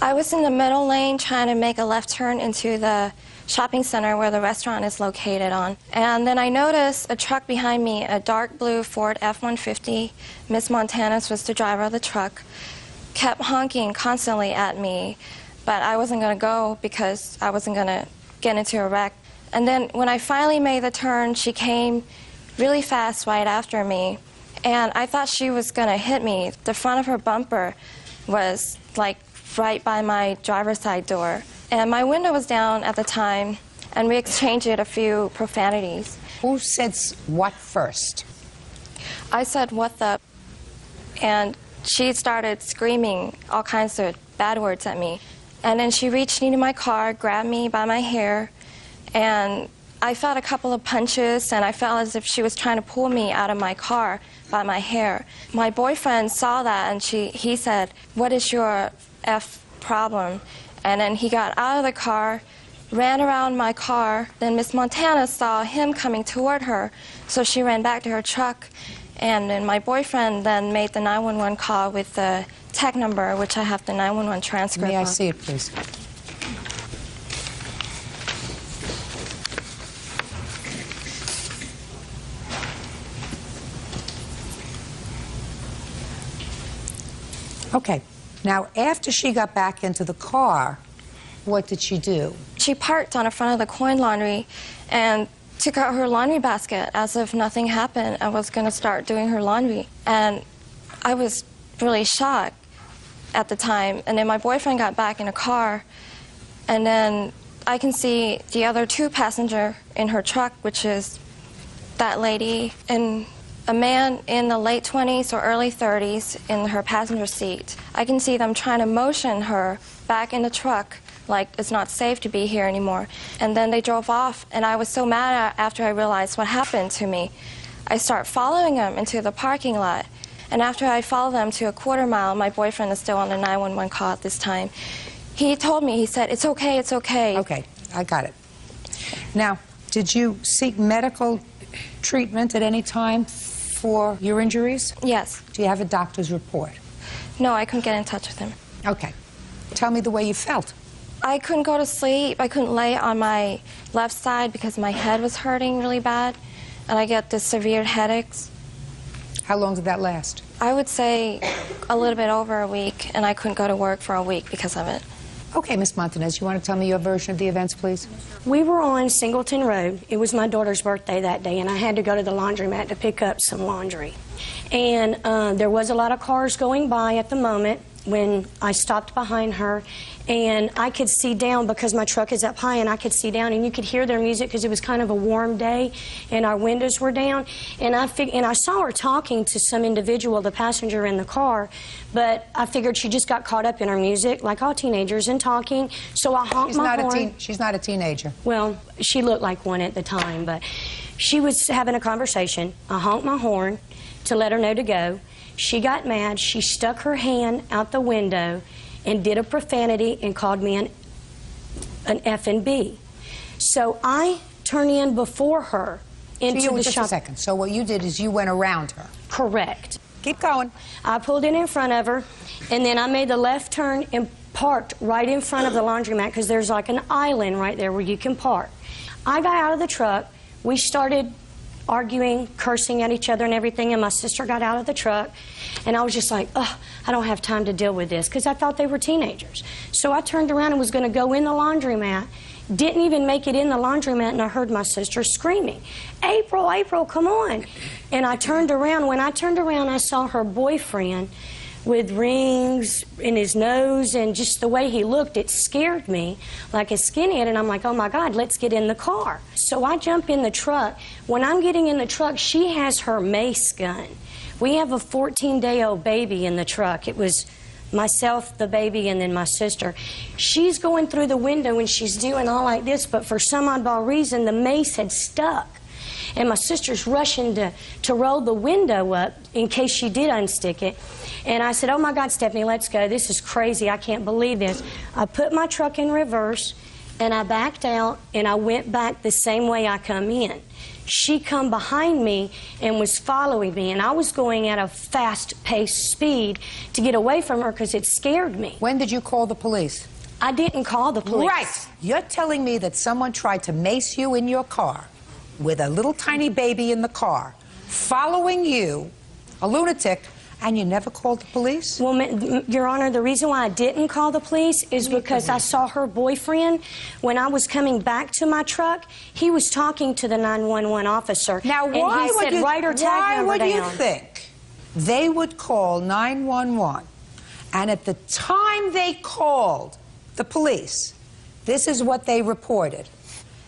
I was in the middle lane trying to make a left turn into the shopping center where the restaurant is located on. And then I noticed a truck behind me, a dark blue Ford F-150. Miss Montanez was the driver of the truck, kept honking constantly at me, but I wasn't going to go because I wasn't going to get into a wreck. And then when I finally made the turn, she came really fast right after me, and I thought she was going to hit me. The front of her bumper was like right by my driver's side door. And my window was down at the time, and we exchanged a few profanities. Who said what first? I said, "What the?" And she started screaming all kinds of bad words at me. And then she reached into my car, grabbed me by my hair, and I felt a couple of punches, and I felt as if she was trying to pull me out of my car by my hair. My boyfriend saw that, and he said, "What is your F problem?" And then he got out of the car, ran around my car. Then Miss Montana saw him coming toward her, so she ran back to her truck. And then my boyfriend then made the 911 call with the tech number, which I have the 911 transcript May I on. see it, please? Okay. Now, after she got back into the car, what did she do? She parked on the front of the coin laundry and took out her laundry basket as if nothing happened and was going to start doing her laundry. And I was really shocked at the time. And then my boyfriend got back in the car, and then I can see the other two passengers in her truck, which is that lady and a man in the late 20s or early 30s in her passenger seat. I can see them trying to motion her back in the truck like it's not safe to be here anymore. And then they drove off, and I was so mad after I realized what happened to me. I start following them into the parking lot. And after I followed them to a quarter mile, my boyfriend is still on the 911 call at this time. He told me, he said, "It's okay, it's okay." Okay, I got it. Now, did you seek medical treatment at any time for your injuries? Yes. Do you have a doctor's report? No, I couldn't get in touch with him. Okay. Tell me the way you felt. I couldn't go to sleep. I couldn't lay on my left side because my head was hurting really bad, and I get the severe headaches. How long did that last? I would say a little bit over a week, and I couldn't go to work for a week because of it. Okay, Miss Montanez, you want to tell me your version of the events, please? We were on Singleton Road. It was my daughter's birthday that day, and I had to go to the laundromat to pick up some laundry. And there was a lot of cars going by at the moment when I stopped behind her, and I could see down because my truck is up high, and I could see down, and you could hear their music because it was kind of a warm day, and our windows were down. And I saw her talking to some individual, the passenger in the car, but I figured she just got caught up in her music, like all teenagers, and talking. So I honked my horn. She's not a teenager. Well, she looked like one at the time, but she was having a conversation. I honked my horn to let her know to go. She got mad. She stuck her hand out the window and did a profanity and called me an F and B. So I turned in before her into the shop. Just a second. So what you did is you went around her. Correct. Keep going. I pulled in front of her, and then I made the left turn and parked right in front of the laundromat because there's like an island right there where you can park. I got out of the truck. We started arguing, cursing at each other and everything, and my sister got out of the truck, and I was just like, ugh, I don't have time to deal with this, because I thought they were teenagers. So I turned around and was going to go in the laundromat, didn't even make it in the laundromat, and I heard my sister screaming, "April, April, come on." And I turned around. When I turned around, I saw her boyfriend with rings in his nose, and just the way he looked, it scared me like a skinhead, and I'm like, oh my God, let's get in the car. So I jump in the truck. When I'm getting in the truck, she has her mace gun. We have a 14-day-old baby in the truck. It was myself, the baby, and then my sister. She's going through the window and she's doing all like this, but for some oddball reason, the mace had stuck. And my sister's rushing to roll the window up in case she did unstick it. And I said, oh my God, Stephanie, let's go. This is crazy. I can't believe this. I put my truck in reverse, and I backed out, and I went back the same way I come in. She come behind me and was following me, and I was going at a fast-paced speed to get away from her because it scared me. When did you call the police? I didn't call the police. Right. You're telling me that someone tried to mace you in your car with a little tiny baby in the car, following you, a lunatic, and you never called the police? Well, Your Honor, the reason why I didn't call the police is because I saw her boyfriend. When I was coming back to my truck, he was talking to the 911 officer. Now, and he said, write her tag number down. Why would you think they would call 911, and at the time they called the police, this is what they reported.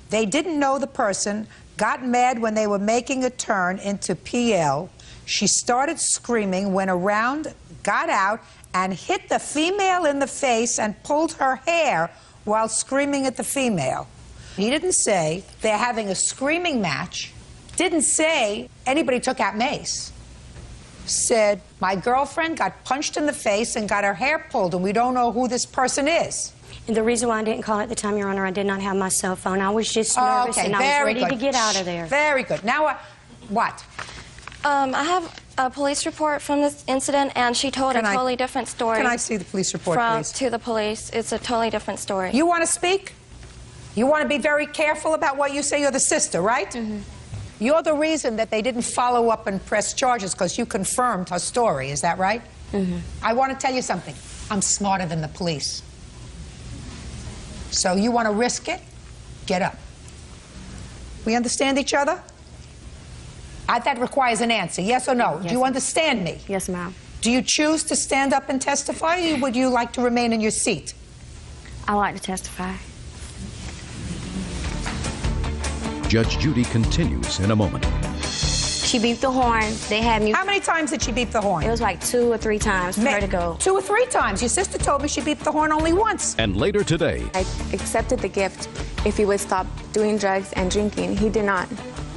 They didn't know the person, got mad when they were making a turn into PL. She started screaming, went around, got out, and hit the female in the face and pulled her hair while screaming at the female. He didn't say they're having a screaming match. Didn't say anybody took out mace. Said, my girlfriend got punched in the face and got her hair pulled, and we don't know who this person is. And the reason why I didn't call at the time, Your Honor, I did not have my cell phone. I was just nervous, and I was ready to get out of there. Very good. Now, what? I have a police report from this incident, and she told a totally different story. Can I see the police report, please? To the police. It's a totally different story. You want to speak? You want to be very careful about what you say. You're the sister, right? Mm-hmm. You're the reason that they didn't follow up and press charges because you confirmed her story. Is that right? I want to tell you something. I'm smarter than the police. So you want to risk it? Get up. We understand each other? That requires an answer, yes or no? Yes. Do you understand me? Yes, ma'am. Do you choose to stand up and testify, or would you like to remain in your seat? I like to testify. Judge Judy continues in a moment. She beeped the horn. They had music. How many times did she beep the horn? It was like 2 or 3 times for her to go. 2 or 3 times. Your sister told me she beeped the horn only once. And later today, I accepted the gift if he would stop doing drugs and drinking. He did not.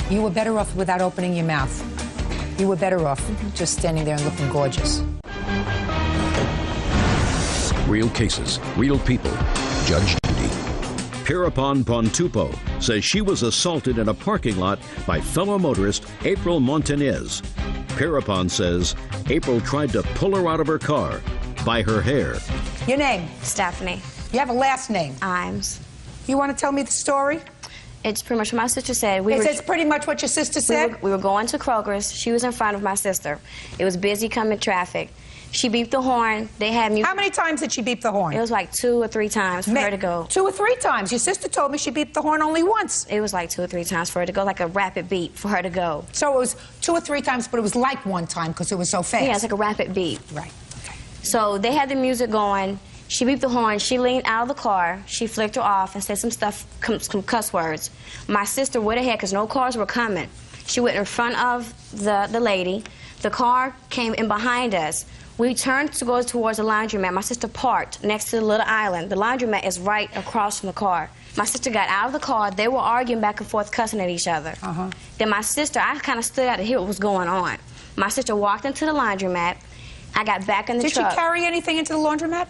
You were better off without opening your mouth. You were better off just standing there and looking gorgeous. real cases, real people. Judge Judy. Pierapon Pontupo says she was assaulted in a parking lot by fellow motorist April Montanez. Pierapon says April tried to pull her out of her car by her hair. Your name? Stephanie. You have a last name? Imes. You want to tell me the story? It's pretty much what my sister said. It's pretty much what your sister said? We were going to Kroger's. She was in front of my sister. It was busy coming traffic. She beeped the horn. They had music. How many times did she beep the horn? It was like 2 or 3 times for her to go. 2 or 3 times? Your sister told me she beeped the horn only once. It was like 2 or 3 times for her to go, like a rapid beep for her to go. So it was 2 or 3 times, but it was like 1 time because it was so fast. Yeah, it's like a rapid beep. Right. Okay. So they had the music going. She beeped the horn. She leaned out of the car. She flicked her off and said some stuff, some cuss words. My sister went ahead because no cars were coming. She went in front of the lady. The car came in behind us. We turned to go towards the laundromat. My sister parked next to the little island. The laundromat is right across from the car. My sister got out of the car. They were arguing back and forth, cussing at each other. Then my sister, I kind of stood out to hear what was going on. My sister walked into the laundromat. I got back in the truck. Did she carry anything into the laundromat?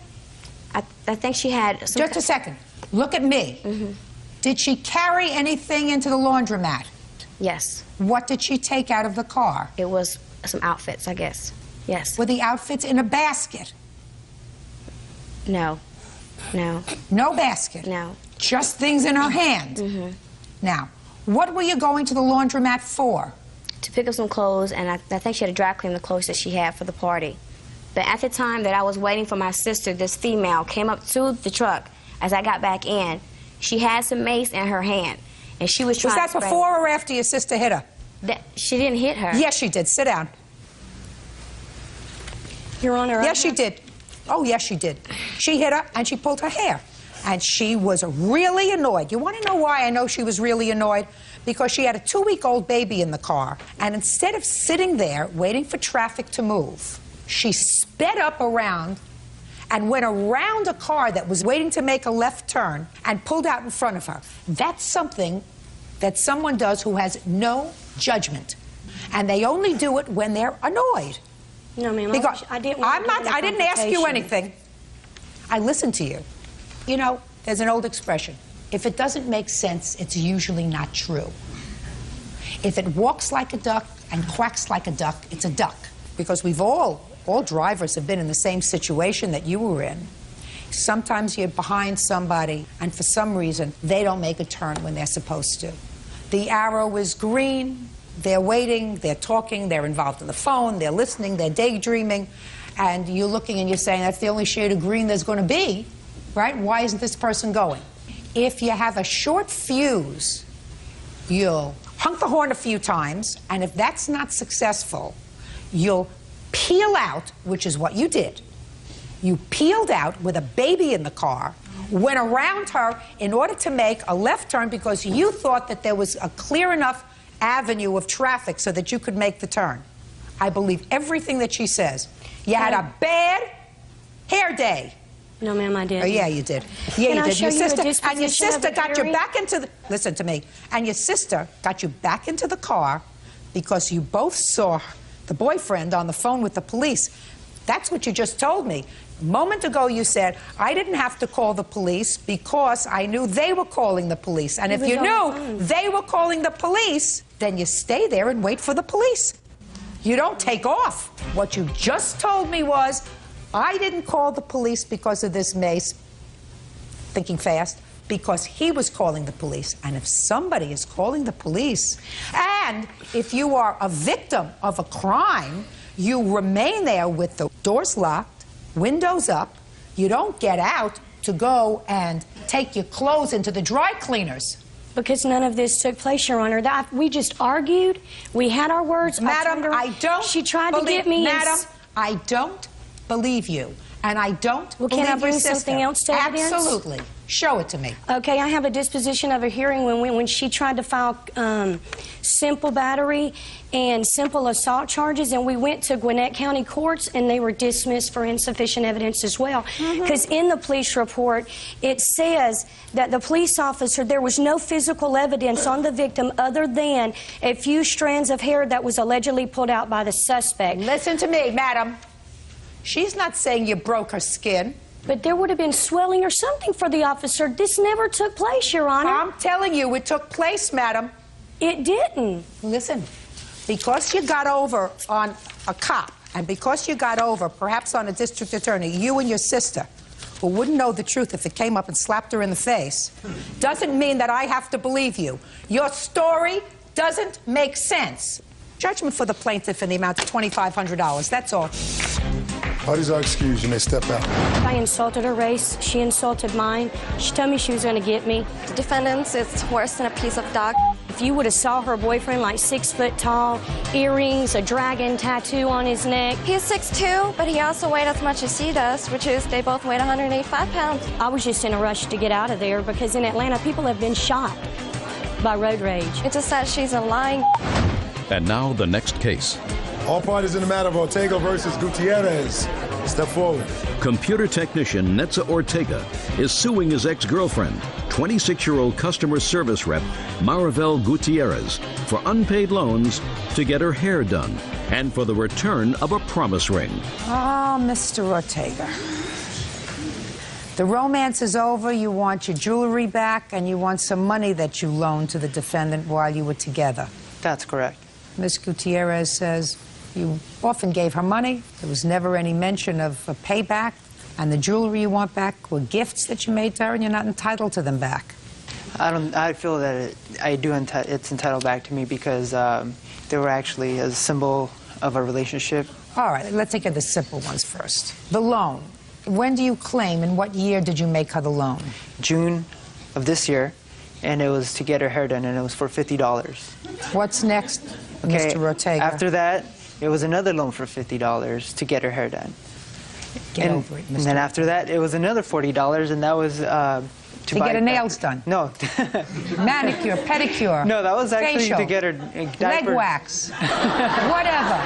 I think she had some... Just a second. Look at me. Did she carry anything into the laundromat? Yes. What did she take out of the car? It was some outfits, I guess. Yes. Were the outfits in a basket? No. No. No basket? No. Just things in her hand? Now, what were you going to the laundromat for? To pick up some clothes, and I think she had to dry clean the clothes that she had for the party. But at the time that I was waiting for my sister, this female came up to the truck as I got back in. She had some mace in her hand, and she was trying to... Was that before or after your sister hit her? She didn't hit her. Yes, she did. Sit down. Your Honor, yes, she did. Oh, yes, she did. She hit her, and she pulled her hair. And she was really annoyed. You want to know why I know she was really annoyed? Because she had a 2-week-old baby in the car, and instead of sitting there waiting for traffic to move, she sped up around and went around a car that was waiting to make a left turn and pulled out in front of her. That's something that someone does who has no judgment. And they only do it when they're annoyed. No, ma'am. I didn't. I didn't ask you anything. I listened to you. You know, there's an old expression. If it doesn't make sense, it's usually not true. If it walks like a duck and quacks like a duck, it's a duck. Because we've all drivers have been in the same situation that you were in. Sometimes you're behind somebody, and for some reason, they don't make a turn when they're supposed to. The arrow is green. They're waiting, they're talking, they're involved in the phone, they're listening, they're daydreaming, and you're looking and you're saying, that's the only shade of green there's going to be, right? Why isn't this person going? If you have a short fuse, you'll honk the horn a few times, and if that's not successful, you'll peel out, which is what you did. You peeled out with a baby in the car, went around her in order to make a left turn because you thought that there was a clear enough avenue of traffic so that you could make the turn. I believe everything that she says. You had a bad hair day. No, ma'am, I did. Oh, yeah, you did. Yeah, you did. Your sister got you back into the... Listen to me. And your sister got you back into the car because you both saw the boyfriend on the phone with the police. That's what you just told me. A moment ago, you said, I didn't have to call the police because I knew they were calling the police. And if you knew they were calling the police, then you stay there and wait for the police. You don't take off. What you just told me was, I didn't call the police because of this mace, thinking fast, because he was calling the police. And if somebody is calling the police, and if you are a victim of a crime, You remain there with the doors locked, windows up. You don't get out to go and take your clothes into the dry cleaners. Because none of this took place, Your Honor. We just argued. We had our words. Madam, I don't. She tried to believe, get me. Madam, I don't believe you, and I don't. Well, believe can I bring your sister. something else to evidence? Absolutely. Show it to me. Okay, I have a disposition of a hearing when she tried to file simple battery and simple assault charges, and we went to Gwinnett County courts, and they were dismissed for insufficient evidence as well. Because in the police report, it says that the police officer, there was no physical evidence on the victim other than a few strands of hair that was allegedly pulled out by the suspect. Listen to me, madam. She's not saying you broke her skin. But there would have been swelling or something for the officer. This never took place, Your Honor. I'm telling you, it took place, madam. It didn't. Listen, because you got over on a cop, and because you got over perhaps on a district attorney, you and your sister, who wouldn't know the truth if it came up and slapped her in the face, doesn't mean that I have to believe you. Your story doesn't make sense. Judgment for the plaintiff in the amount of $2,500. That's all. Parties are excused. You may step out. I insulted her race. She insulted mine. She told me she was going to get me. Defendants, it's worse than a piece of dog. If you would have saw her boyfriend, like 6 foot tall, earrings, a dragon tattoo on his neck. He's 6'2", but he also weighed as much as she does, which is they both weighed 185 pounds. I was just in a rush to get out of there because in Atlanta, people have been shot by road rage. It's just that she's a lying. And now the next case. All parties in the matter of Ortega versus Gutierrez. Step forward. Computer technician Netza Ortega is suing his ex-girlfriend, 26-year-old customer service rep Maribel Gutierrez, for unpaid loans to get her hair done and for the return of a promise ring. Oh, Mr. Ortega. The romance is over. You want your jewelry back, and you want some money that you loaned to the defendant while you were together. That's correct. Ms. Gutierrez says you often gave her money. There was never any mention of a payback. And the jewelry you want back were gifts that you made to her, and you're not entitled to them back. I feel that it's entitled back to me because they were actually a symbol of a relationship. All right, let's take the simple ones first. The loan. When do you claim, and what year did you make her the loan? June of this year, and it was to get her hair done, and it was for $50. What's next, Okay, Mr. Ortega? after that, it was another loan for $50 to get her hair done. Get over it, Mr. And then after that, it was another $40, and that was to get her nails done? No. Manicure, pedicure. No, that was actually facial, to get her leg wax, whatever.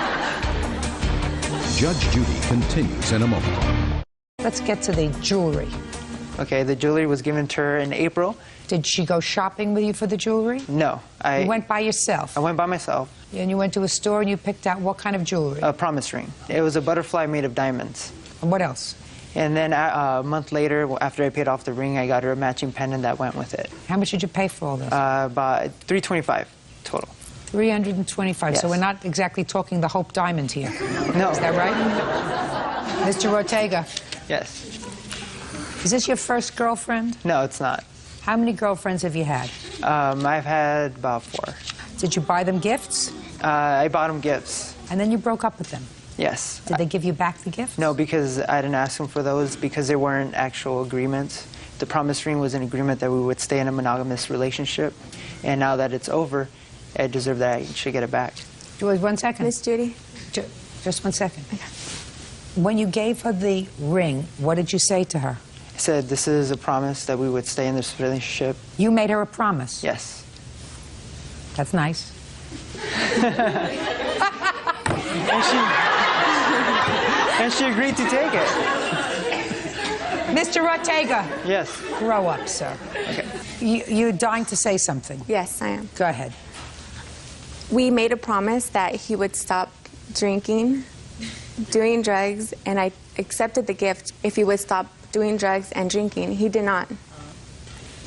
Judge Judy continues in a moment. Let's get to the jewelry. Okay, the jewelry was given to her in April. Did she go shopping with you for the jewelry? No. You went by yourself? I went by myself. And you went to a store and you picked out what kind of jewelry? A promise ring. It was a butterfly made of diamonds. And what else? And then a month later, after I paid off the ring, I got her a matching pendant that went with it. How much did you pay for all this? About $325 total. $325. Yes. So we're not exactly talking the Hope Diamond here. No. Is that right? Mr. Ortega? Yes. Is this your first girlfriend? No, it's not. How many girlfriends have you had? I've had about 4. Did you buy them gifts? I bought them gifts. And then you broke up with them? Yes. Did they give you back the gifts? No, because I didn't ask them for those because they weren't actual agreements. The promise ring was an agreement that we would stay in a monogamous relationship. And now that it's over, I deserve that I should get it back. Wait 1 second. Miss Judy? Just 1 second. When you gave her the ring, what did you say to her? I said, this is a promise that we would stay in this relationship. You made her a promise? Yes. That's nice. And she agreed to take it. Mr. Ortega. Yes. Grow up, sir. Okay. You're dying to say something. Yes, I am. Go ahead. We made a promise that he would stop drinking, doing drugs, and I accepted the gift if he would stop doing drugs and drinking. He did not.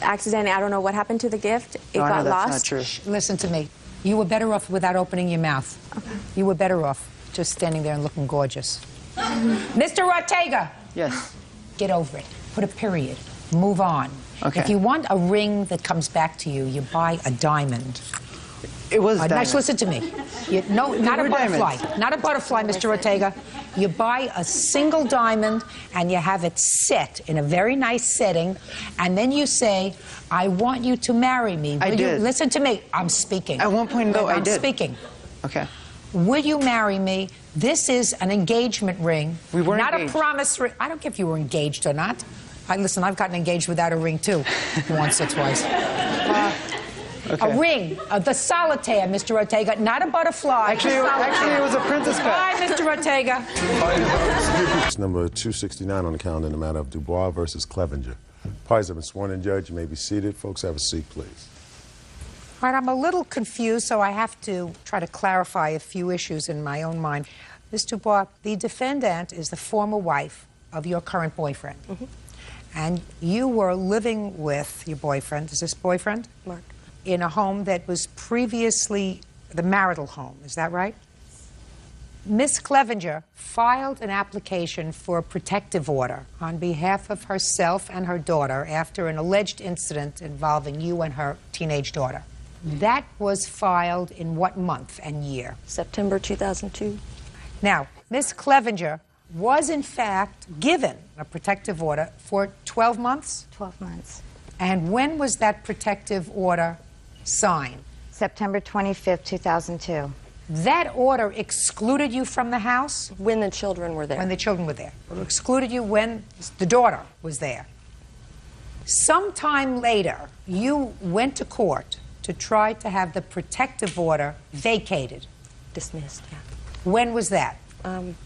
Accidentally, I don't know what happened to the gift. It got lost. That's not true. Listen to me. You were better off without opening your mouth. Okay. You were better off just standing there and looking gorgeous. Mr. Ortega. Yes. Get over it. Put a period. Move on. Okay. If you want a ring that comes back to you, you buy a diamond. It was Nice, listen to me. No, not a butterfly. Not a butterfly, Mr. Ortega. You buy a single diamond and you have it set in a very nice setting, and then you say, I want you to marry me. I did. Listen to me. I'm speaking. At one point, though, I did. I'm speaking. Okay. Will you marry me? This is an engagement ring. We weren't not engaged. a promise ring. I don't care if you were engaged or not. Listen, I've gotten engaged without a ring, too. Once or twice. Okay. A ring, the solitaire, Mr. Ortega, not a butterfly. Actually, it was a princess cut. Bye, Mr. Ortega. It's number 269 on the calendar in the matter of Dubois versus Clevenger. Parties have been sworn in, Judge. You may be seated. Folks, have a seat, please. All right, I'm a little confused, so I have to try to clarify a few issues in my own mind. Ms. Dubois, the defendant is the former wife of your current boyfriend. Mm-hmm. And you were living with your boyfriend. Is this boyfriend? Mark. In a home that was previously the marital home. Is that right? Miss Clevenger filed an application for a protective order on behalf of herself and her daughter after an alleged incident involving you and her teenage daughter. That was filed in what month and year? September 2002. Now, Miss Clevenger was in fact given a protective order for 12 months? 12 months. And when was that protective order signed? September 25th, 2002. That order excluded you from the house? When the children were there. When the children were there. It excluded you when the daughter was there. Sometime later, you went to court to try to have the protective order vacated. Dismissed, yeah. When was that? I'm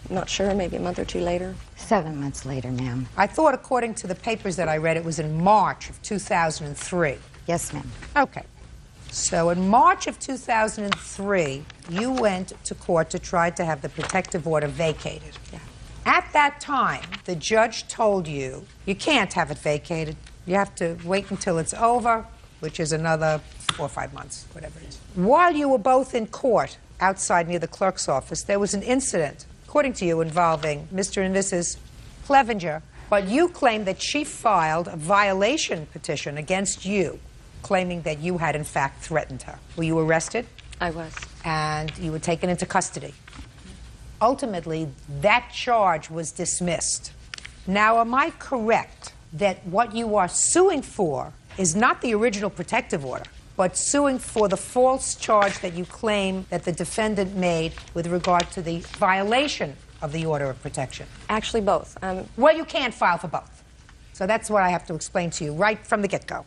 not sure, maybe a month or two later. 7 months later, ma'am. I thought, according to the papers that I read, it was in March of 2003. Yes, ma'am. Okay. So in March of 2003, you went to court to try to have the protective order vacated. Yeah. At that time, the judge told you, you can't have it vacated. You have to wait until it's over, which is another 4 or 5 months, whatever it is. While you were both in court outside near the clerk's office, there was an incident, according to you, involving Mr. and Mrs. Clevenger, but you claim that she filed a violation petition against you, claiming that you had, in fact, threatened her. Were you arrested? I was. And you were taken into custody. Ultimately, that charge was dismissed. Now, am I correct that what you are suing for is not the original protective order, but suing for the false charge that you claim that the defendant made with regard to the violation of the order of protection? Actually, both. Well, you can't file for both. So that's what I have to explain to you right from the get-go.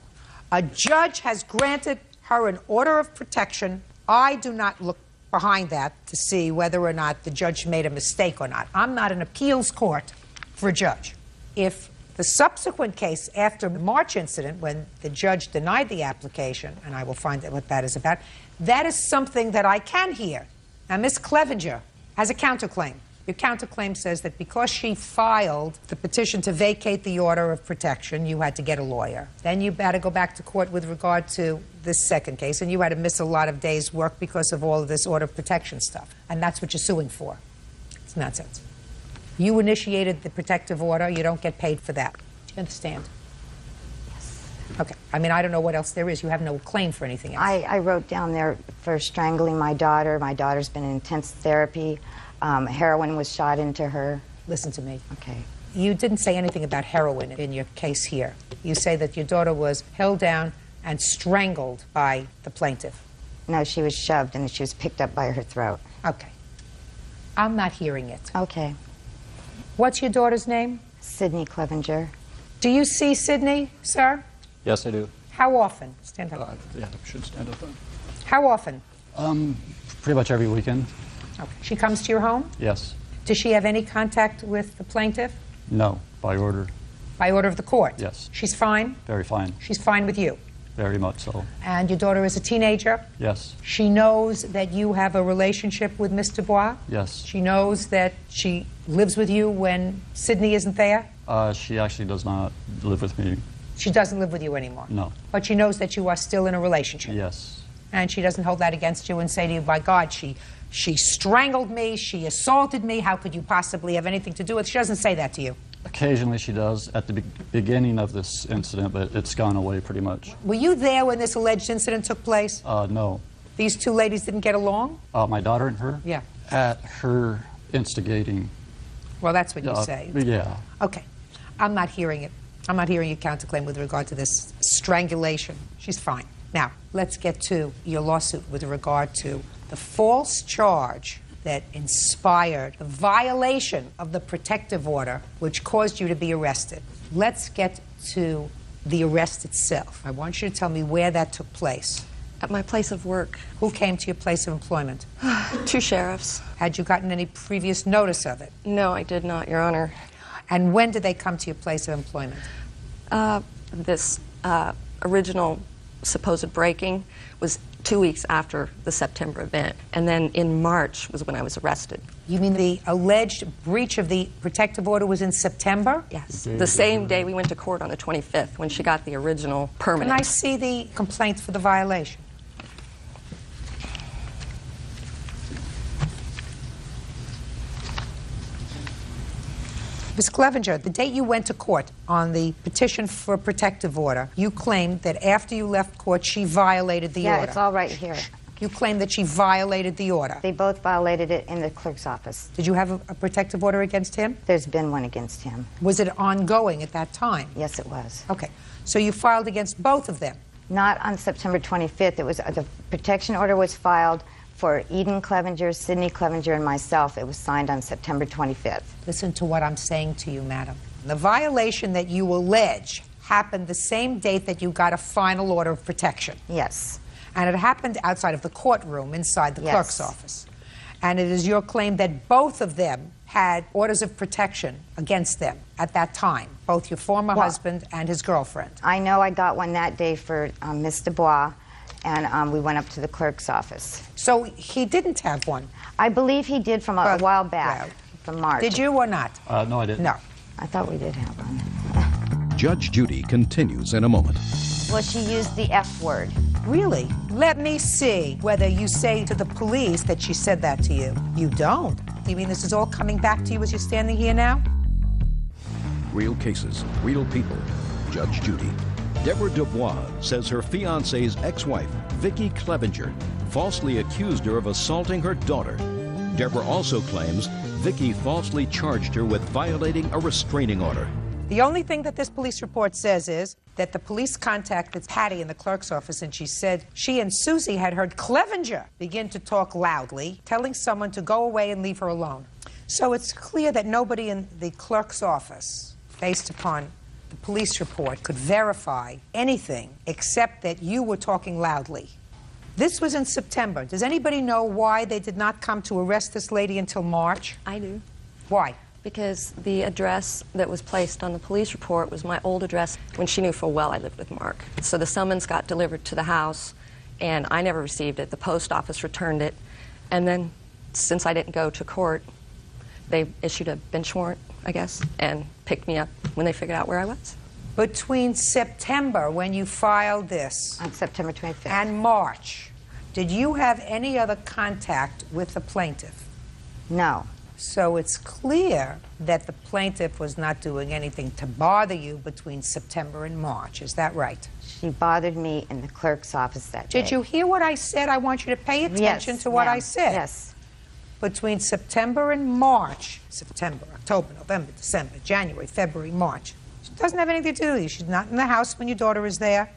A judge has granted her an order of protection. I do not look behind that to see whether or not the judge made a mistake or not. I'm not an appeals court for a judge. If the subsequent case after the March incident, when the judge denied the application, and I will find out what that is about, that is something that I can hear. Now, Ms. Clevenger has a counterclaim. Your counterclaim says that because she filed the petition to vacate the order of protection, you had to get a lawyer. Then you had to go back to court with regard to this second case, and you had to miss a lot of days' work because of all of this order of protection stuff. And that's what you're suing for. It's nonsense. You initiated the protective order. You don't get paid for that. Do you understand? Yes. Okay. I mean, I don't know what else there is. You have no claim for anything else. I wrote down there for strangling my daughter. My daughter's been in intense therapy. Heroin was shot into her. Listen to me. Okay. You didn't say anything about heroin in your case here. You say that your daughter was held down and strangled by the plaintiff. No, she was shoved and she was picked up by her throat. Okay. I'm not hearing it. Okay. What's your daughter's name? Sydney Clevenger. Do you see Sydney, sir? Yes, I do. How often? Stand up. Yeah, I should stand up. How often? Pretty much every weekend. Okay. She comes to your home? Yes. Does she have any contact with the plaintiff? No, by order. By order of the court? Yes. She's fine? Very fine. She's fine with you? Very much so. And your daughter is a teenager? Yes. She knows that you have a relationship with Miss Dubois? Yes. She knows that she lives with you when Sydney isn't there? She actually does not live with me. She doesn't live with you anymore? No. But she knows that you are still in a relationship? Yes. And she doesn't hold that against you and say to you, by God, she strangled me, she assaulted me, how could you possibly have anything to do with it? She doesn't say that to you? Occasionally she does at the beginning of this incident, but it's gone away pretty much. Were you there when this alleged incident took place? No. These two ladies didn't get along? My daughter and her? Yeah. At her instigating. Well, that's what you say. Yeah. Okay. I'm not hearing it. I'm not hearing your counterclaim with regard to this strangulation. She's fine. Now, let's get to your lawsuit with regard to the false charge that inspired the violation of the protective order which caused you to be arrested. Let's get to the arrest itself. I want you to tell me where that took place. At my place of work. Who came to your place of employment? 2 sheriffs. Had you gotten any previous notice of it? No, I did not, Your Honor. And when did they come to your place of employment? This original supposed breaking was 2 weeks after the September event. And then in March was when I was arrested. You mean the alleged breach of the protective order was in September? Yes. The same day we went to court on the 25th when she got the original permanent. Can I see the complaint for the violation? Ms. Clevenger, the date you went to court on the petition for a protective order, you claimed that after you left court, she violated the order. Yeah, it's all right here. You claimed that she violated the order. They both violated it in the clerk's office. Did you have a protective order against him? There's been one against him. Was it ongoing at that time? Yes, it was. Okay. So you filed against both of them? Not on September 25th. It was the protection order was filed for Eden Clevenger, Sidney Clevenger, and myself. It was signed on September 25th. Listen to what I'm saying to you, madam. The violation that you allege happened the same date that you got a final order of protection. Yes. And it happened outside of the courtroom, inside the clerk's office. And it is your claim that both of them had orders of protection against them at that time, both your former husband and his girlfriend. I know I got one that day for Miss Dubois, and we went up to the clerk's office. So he didn't have one? I believe he did from a while back, from March. Did you or not? No, I didn't. No. I thought we did have one. Judge Judy continues in a moment. Well, she used the F word. Really? Let me see whether you say to the police that she said that to you. You don't. You mean this is all coming back to you as you're standing here now? Real cases, real people. Judge Judy. Deborah Dubois says her fiancé's ex-wife, Vicki Clevenger, falsely accused her of assaulting her daughter. Deborah also claims Vicki falsely charged her with violating a restraining order. The only thing that this police report says is that the police contacted Patty in the clerk's office, and she said she and Susie had heard Clevenger begin to talk loudly, telling someone to go away and leave her alone. So it's clear that nobody in the clerk's office, based upon the police report, could verify anything except that you were talking loudly. This was in September. Does anybody know why they did not come to arrest this lady until March? I do. Why? Because the address that was placed on the police report was my old address when she knew full well I lived with Mark. So the summons got delivered to the house, and I never received it. The post office returned it. And then, since I didn't go to court, they issued a bench warrant, I guess, and picked me up when they figured out where I was. Between September, when you filed this, on September 25th, and March, did you have any other contact with the plaintiff? No. So it's clear that the plaintiff was not doing anything to bother you between September and March. Is that right? She bothered me in the clerk's office that day. Did you hear what I said? I want you to pay attention to what I said. Yes. Between September and March, September, October, November, December, January, February, March, she doesn't have anything to do with you. She's not in the house when your daughter is there.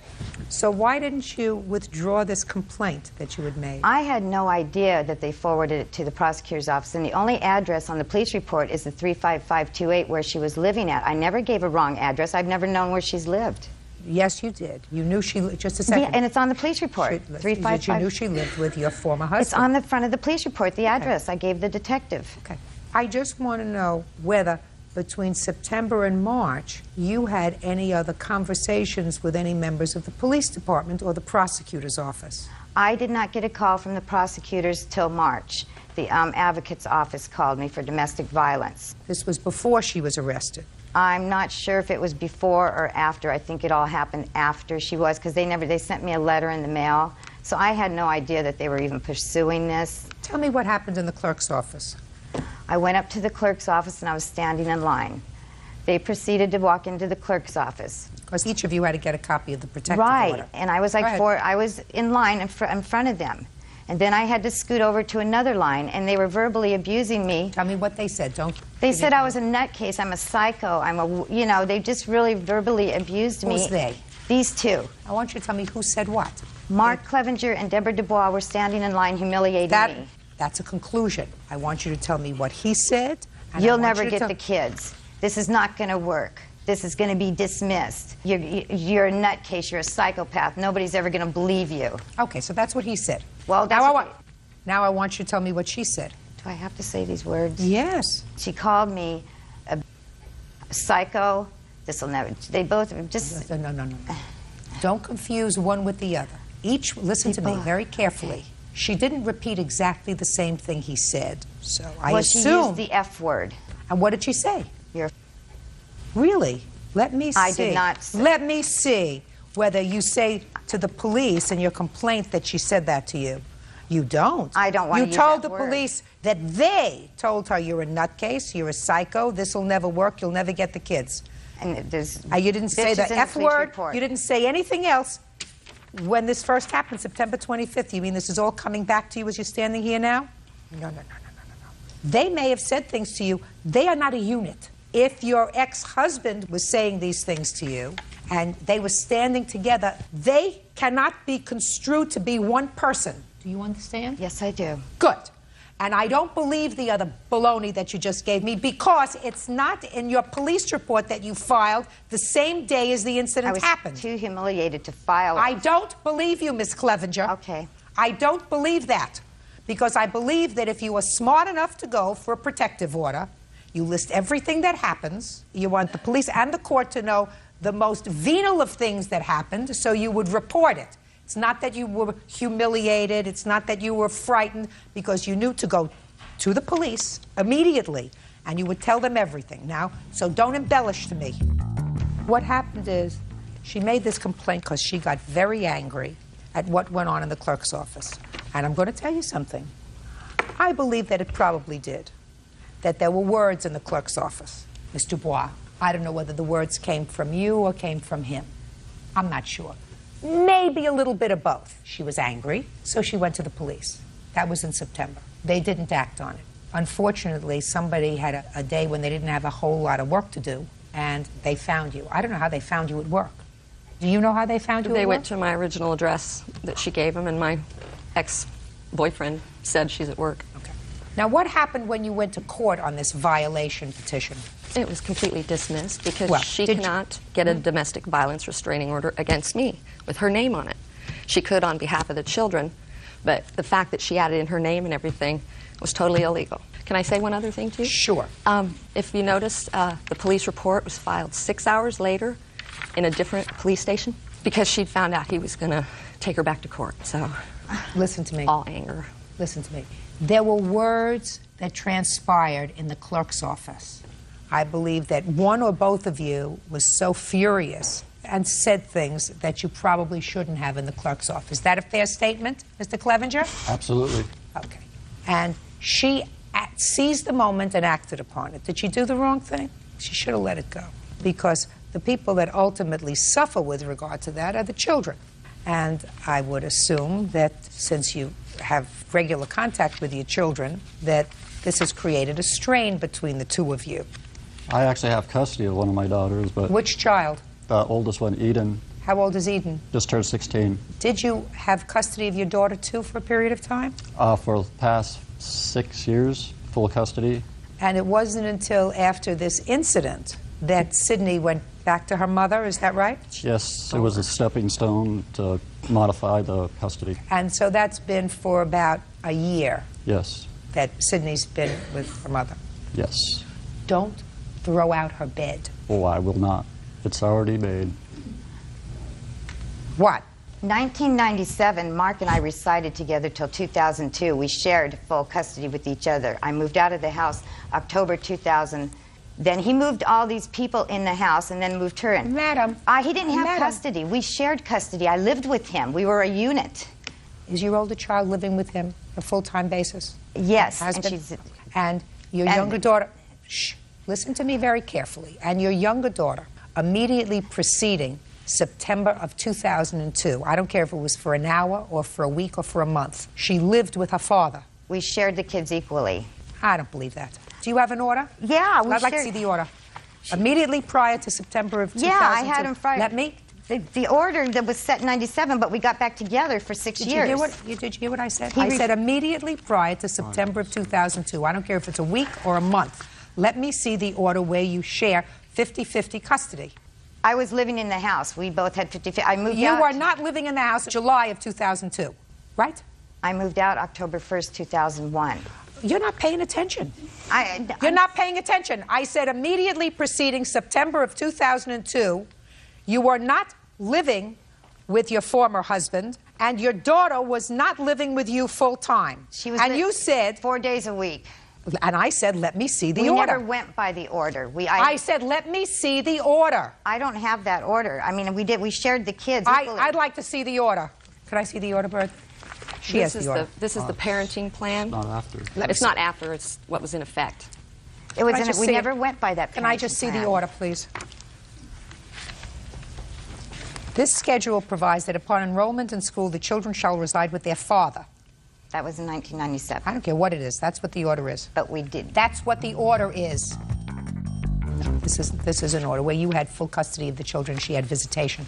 So why didn't you withdraw this complaint that you had made? I had no idea that they forwarded it to the prosecutor's office, and the only address on the police report is the 35528 where she was living at. I never gave a wrong address. I've never known where she's lived. Yes, you did. You knew she lived, just a second. Yeah, and it's on the police report. 355. You knew she lived with your former husband. It's on the front of the police report, the address. I gave the detective. Okay. I just want to know whether between September and March, you had any other conversations with any members of the police department or the prosecutor's office? I did not get a call from the prosecutors till March. The advocate's office called me for domestic violence. This was before she was arrested? I'm not sure if it was before or after. I think it all happened after she was, because they sent me a letter in the mail. So I had no idea that they were even pursuing this. Tell me what happened in the clerk's office. I went up to the clerk's office and I was standing in line. They proceeded to walk into the clerk's office. Because each of you had to get a copy of the protective order. Right, and I was like I was in line in front of them. And then I had to scoot over to another line, and they were verbally abusing me. Tell me what they said. Don't. They said I was a nutcase. I'm a psycho. They just really verbally abused me. Who's they? These two. I want you to tell me who said what. Mark Clevenger and Deborah Dubois were standing in line humiliating me. That's a conclusion. I want you to tell me what he said. You'll never get the kids. This is not going to work. This is going to be dismissed. You're a nutcase. You're a psychopath. Nobody's ever going to believe you. Okay, so that's what he said. Well, now I want you to tell me what she said. Do I have to say these words? Yes. She called me a psycho. This'll never. They both just. No. Don't confuse one with the other. Listen to me very carefully. She didn't repeat exactly the same thing he said. So I assume. She used the F word. And what did she say? You're. Really? Let me see. I did not say. Let me see whether you say to the police in your complaint that she said that to you. You don't. I don't want to use You told that the word. police that they told her you're a nutcase, you're a psycho, this will never work, you'll never get the kids. And there's. You didn't say the F word. Report. You didn't say anything else. When this first happened, September 25th, you mean this is all coming back to you as you're standing here now? No. They may have said things to you. They are not a unit. If your ex-husband was saying these things to you and they were standing together, they cannot be construed to be one person. Do you understand? Yes, I do. Good. And I don't believe the other baloney that you just gave me because it's not in your police report that you filed the same day as the incident happened. I was too humiliated to file it. I don't believe you, Miss Clevenger. Okay. I don't believe that because I believe that if you are smart enough to go for a protective order, you list everything that happens. You want the police and the court to know the most venal of things that happened, so you would report it. It's not that you were humiliated. It's not that you were frightened, because you knew to go to the police immediately, and you would tell them everything. Now, so don't embellish to me. What happened is she made this complaint because she got very angry at what went on in the clerk's office. And I'm going to tell you something. I believe that it probably did, that there were words in the clerk's office. Miss Dubois, I don't know whether the words came from you or came from him. I'm not sure. Maybe a little bit of both. She was angry, so she went to the police. That was in September. They didn't act on it. Unfortunately, somebody had a day when they didn't have a whole lot of work to do, and they found you. I don't know how they found you at work. Do you know how they found you at work? They went to my original address that she gave them, and my ex-boyfriend said she's at work. Okay. Now, what happened when you went to court on this violation petition? It was completely dismissed because she cannot get a domestic violence restraining order against me with her name on it. She could on behalf of the children, but the fact that she added in her name and everything was totally illegal. Can I say one other thing to you? Sure. If you noticed, the police report was filed 6 hours later in a different police station because she'd found out he was going to take her back to court. So, listen to me. All anger. Listen to me. There were words that transpired in the clerk's office. I believe that one or both of you was so furious and said things that you probably shouldn't have in the clerk's office. Is that a fair statement, Mr. Clevenger? Absolutely. Okay. And she seized the moment and acted upon it. Did she do the wrong thing? She should have let it go, because the people that ultimately suffer with regard to that are the children. And I would assume that since you have regular contact with your children, that this has created a strain between the two of you. I actually have custody of one of my daughters, but... Which child? The oldest one, Eden. How old is Eden? Just turned 16. Did you have custody of your daughter, too, for a period of time? For the past 6 years, full custody. And it wasn't until after this incident that Sydney went back to her mother, is that right? Yes, it was a stepping stone to modify the custody. And so that's been for about a year? Yes. That Sydney's been with her mother? Yes. Don't throw out her bed. Oh, I will not. It's already made. What? 1997, Mark and I resided together till 2002. We shared full custody with each other. I moved out of the house October 2000. Then he moved all these people in the house and then moved her in. Madam. He didn't have custody. We shared custody. I lived with him. We were a unit. Is your older child living with him on a full-time basis? Yes. And your younger daughter... Shh. Listen to me very carefully. And your younger daughter, immediately preceding September of 2002. I don't care if it was for an hour or for a week or for a month. She lived with her father. We shared the kids equally. I don't believe that. Do you have an order? Yeah, I'd like to see the order. Immediately prior to September of 2002. Yeah, I had them prior. Let me. The order that was set in 97, but we got back together for 6 years. Did you hear what I said? I said immediately prior to September of 2002. I don't care if it's a week or a month. Let me see the order where you share 50-50 custody. I was living in the house. We both had 50-50. I moved out. You are not living in the house in July of 2002, right? I moved out October 1st, 2001. You're not paying attention. You're not paying attention. I said immediately preceding September of 2002, you were not living with your former husband, and your daughter was not living with you full time. She was. And you said 4 days a week. And I said, let me see the order. We never went by the order. I said, let me see the order. I don't have that order. I mean, we shared the kids. I'd like to see the order. Could I see the order, Bird? She has the order. This is the parenting plan. Not after. It's not after. It's what was in effect. It was. We never went by that. Can I just see the order, please? This schedule provides that upon enrollment in school, the children shall reside with their father. That was in 1997. I don't care what it is. That's what the order is. But we did. That's what the order is. This is an order where you had full custody of the children. She had visitation.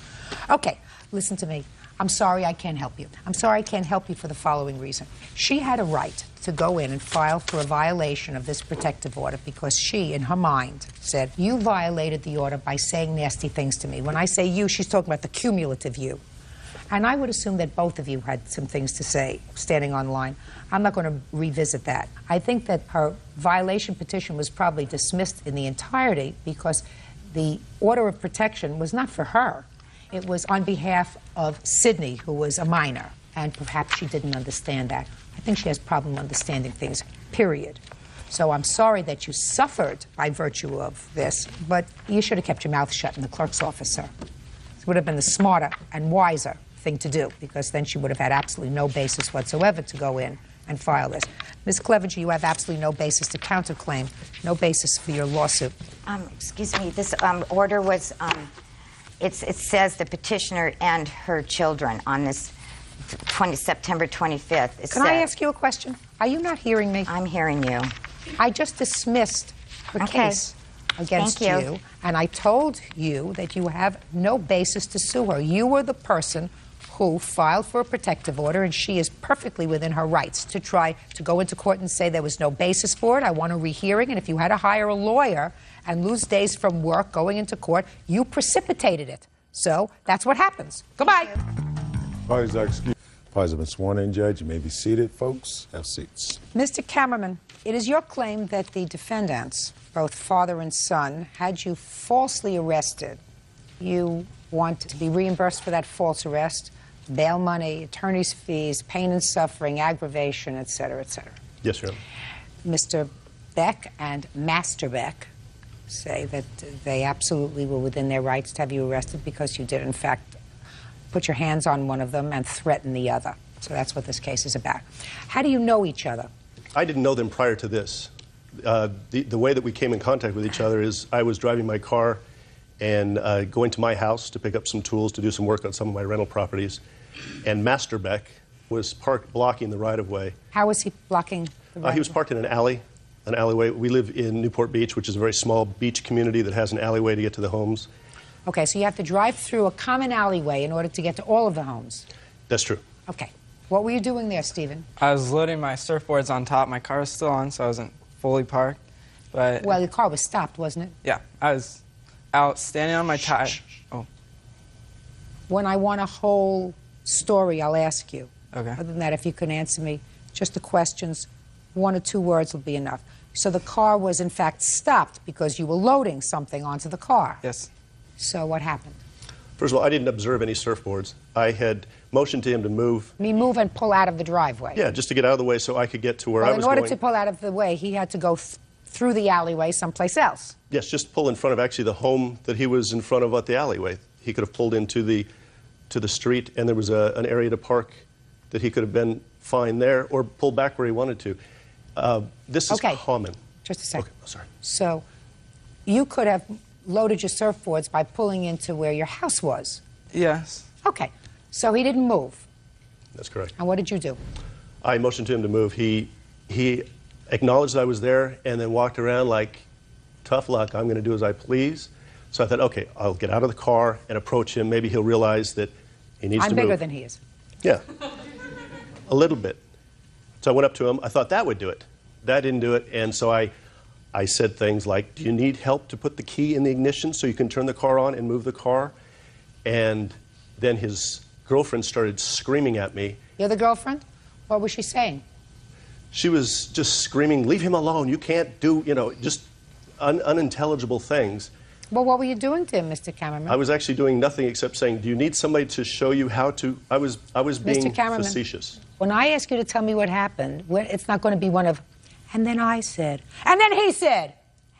Okay, listen to me. I'm sorry I can't help you. I'm sorry I can't help you for the following reason. She had a right to go in and file for a violation of this protective order because she, in her mind, said, you violated the order by saying nasty things to me. When I say you, she's talking about the cumulative you. And I would assume that both of you had some things to say standing on line. I'm not going to revisit that. I think that her violation petition was probably dismissed in the entirety because the order of protection was not for her. It was on behalf of Sydney, who was a minor, and perhaps she didn't understand that. I think she has problem understanding things, period. So I'm sorry that you suffered by virtue of this, but you should have kept your mouth shut in the clerk's office, sir. It would have been the smarter and wiser thing to do, because then she would have had absolutely no basis whatsoever to go in and file this. Ms. Clevenger, you have absolutely no basis to counterclaim, no basis for your lawsuit. Excuse me, this order was, it says the petitioner and her children on this September 25th. Can I ask you a question? Are you not hearing me? I'm hearing you. I just dismissed her case against you, and I told you that you have no basis to sue her. You were the person who filed for a protective order, and she is perfectly within her rights to try to go into court and say there was no basis for it. I want a rehearing, and if you had to hire a lawyer and lose days from work going into court, you precipitated it. So that's what happens. Goodbye. Parties are excused. Parties have been sworn in, Judge. You may be seated, folks. Have seats. Mr. Cameraman, it is your claim that the defendants, both father and son, had you falsely arrested. You want to be reimbursed for that false arrest, bail money, attorney's fees, pain and suffering, aggravation, et cetera, et cetera. Yes, Your Honor. Mr. Beck and Master Beck say that they absolutely were within their rights to have you arrested because you did, in fact, put your hands on one of them and threaten the other. So that's what this case is about. How do you know each other? I didn't know them prior to this. The way that we came in contact with each other is I was driving my car and going to my house to pick up some tools to do some work on some of my rental properties. And Master Beck was parked blocking the right-of-way. How was he blocking the right-of-way? He was parked in an alleyway. We live in Newport Beach, which is a very small beach community that has an alleyway to get to the homes. Okay, so you have to drive through a common alleyway in order to get to all of the homes. That's true. Okay. What were you doing there, Stephen? I was loading my surfboards on top. My car was still on, so I wasn't fully parked. But well, the car was stopped, wasn't it? Yeah, I was out standing on my tire. Oh. When I want a whole story, I'll ask you. Okay. Other than that, if you can answer me just the questions, 1 or 2 words will be enough. So the car was, in fact, stopped because you were loading something onto the car. Yes. So what happened? First of all, I didn't observe any surfboards. I had motioned to him to move. I mean, move and pull out of the driveway. Yeah, just to get out of the way so I could get to where I was going. In order to pull out of the way, he had to go through the alleyway someplace else. Yes, just pull in front of actually the home that he was in front of at the alleyway. He could have pulled into the street, and there was an area to park that he could have been fine there, or pull back where he wanted to. This is common. Just a second. Okay, sorry. So you could have loaded your surfboards by pulling into where your house was. Yes. Okay. So he didn't move. That's correct. And what did you do? I motioned to him to move. He acknowledged that I was there and then walked around like, tough luck, I'm going to do as I please. So I thought, okay, I'll get out of the car and approach him. Maybe he'll realize that he needs to move. I'm bigger than he is. Yeah, a little bit. So I went up to him. I thought that would do it. That didn't do it. And so I said things like, do you need help to put the key in the ignition so you can turn the car on and move the car? And then his girlfriend started screaming at me. You're the girlfriend? What was she saying? She was just screaming, leave him alone. You can't do, just unintelligible things. Well, what were you doing to him, Mr. Cameraman? I was actually doing nothing except saying, do you need somebody to show you how to? I was being Mr. Cameraman, facetious. When I ask you to tell me what happened, it's not going to be one of, and then I said, and then he said,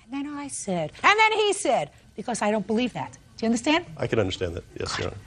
and then I said, and then he said, because I don't believe that. Do you understand? I can understand that, yes, Your Honor.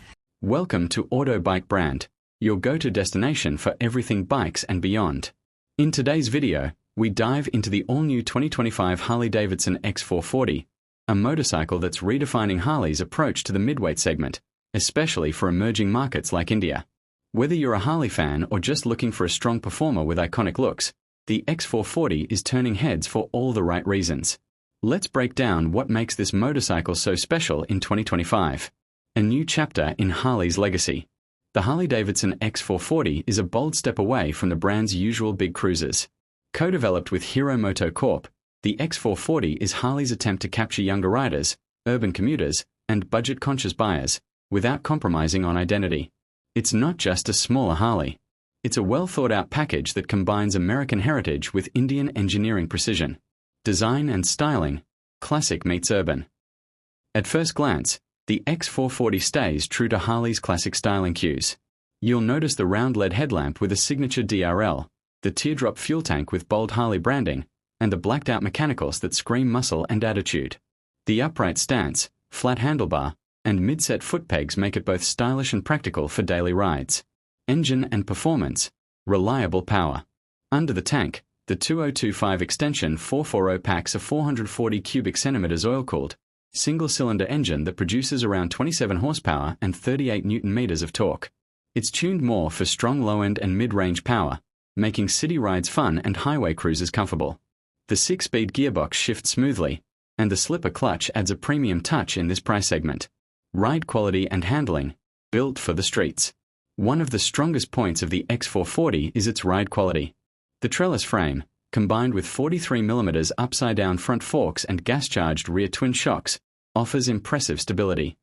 Welcome to Auto Bike Brand, your go-to destination for everything bikes and beyond. In today's video, we dive into the all-new 2025 Harley-Davidson X440, a motorcycle that's redefining Harley's approach to the midweight segment, especially for emerging markets like India. Whether you're a Harley fan or just looking for a strong performer with iconic looks, the X440 is turning heads for all the right reasons. Let's break down what makes this motorcycle so special in 2025. A new chapter in Harley's legacy. The Harley-Davidson X440 is a bold step away from the brand's usual big cruisers. Co-developed with Hero Moto Corp, the X440 is Harley's attempt to capture younger riders, urban commuters, and budget-conscious buyers, without compromising on identity. It's not just a smaller Harley. It's a well-thought-out package that combines American heritage with Indian engineering precision. Design and styling, classic meets urban. At first glance, the X440 stays true to Harley's classic styling cues. You'll notice the round LED headlamp with a signature DRL, the teardrop fuel tank with bold Harley branding, and the blacked-out mechanicals that scream muscle and attitude. The upright stance, flat handlebar, and mid-set foot pegs make it both stylish and practical for daily rides. Engine and performance, reliable power. Under the tank, the 2025 extension 440 packs a 440 cubic centimeters oil-cooled, single-cylinder engine that produces around 27 horsepower and 38 newton-meters of torque. It's tuned more for strong low-end and mid-range power, making city rides fun and highway cruises comfortable. The 6-speed gearbox shifts smoothly, and the slipper clutch adds a premium touch in this price segment. Ride quality and handling, built for the streets. One of the strongest points of the X440 is its ride quality. The trellis frame, combined with 43mm upside-down front forks and gas-charged rear twin shocks, offers impressive stability.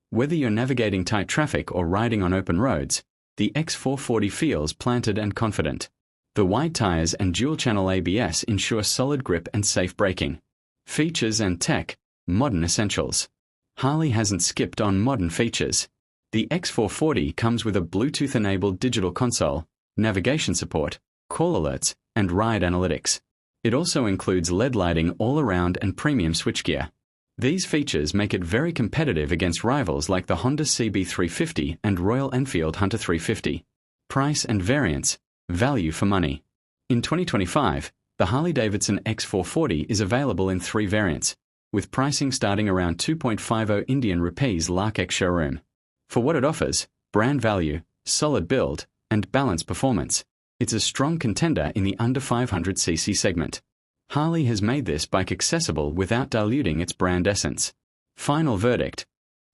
Whether you're navigating tight traffic or riding on open roads, the X440 feels planted and confident. The wide tires and dual-channel ABS ensure solid grip and safe braking. Features and tech, modern essentials. Harley hasn't skipped on modern features. The X440 comes with a Bluetooth-enabled digital console, navigation support, call alerts, and ride analytics. It also includes LED lighting all around and premium switchgear. These features make it very competitive against rivals like the Honda CB350 and Royal Enfield Hunter 350. Price and variance, value for money. In 2025, the Harley-Davidson X440 is available in 3 variants, with pricing starting around 2.50 Indian rupees lakh ex showroom. For what it offers, brand value, solid build, and balanced performance, it's a strong contender in the under 500cc segment. Harley has made this bike accessible without diluting its brand essence. Final verdict: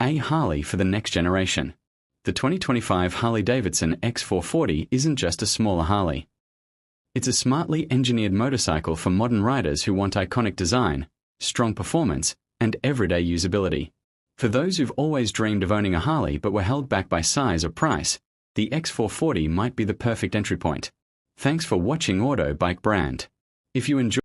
a Harley for the next generation. The 2025 Harley-Davidson X440 isn't just a smaller Harley. It's a smartly engineered motorcycle for modern riders who want iconic design, strong performance, and everyday usability. For those who've always dreamed of owning a Harley but were held back by size or price, the X440 might be the perfect entry point. Thanks for watching Auto Bike Brand. If you enjoy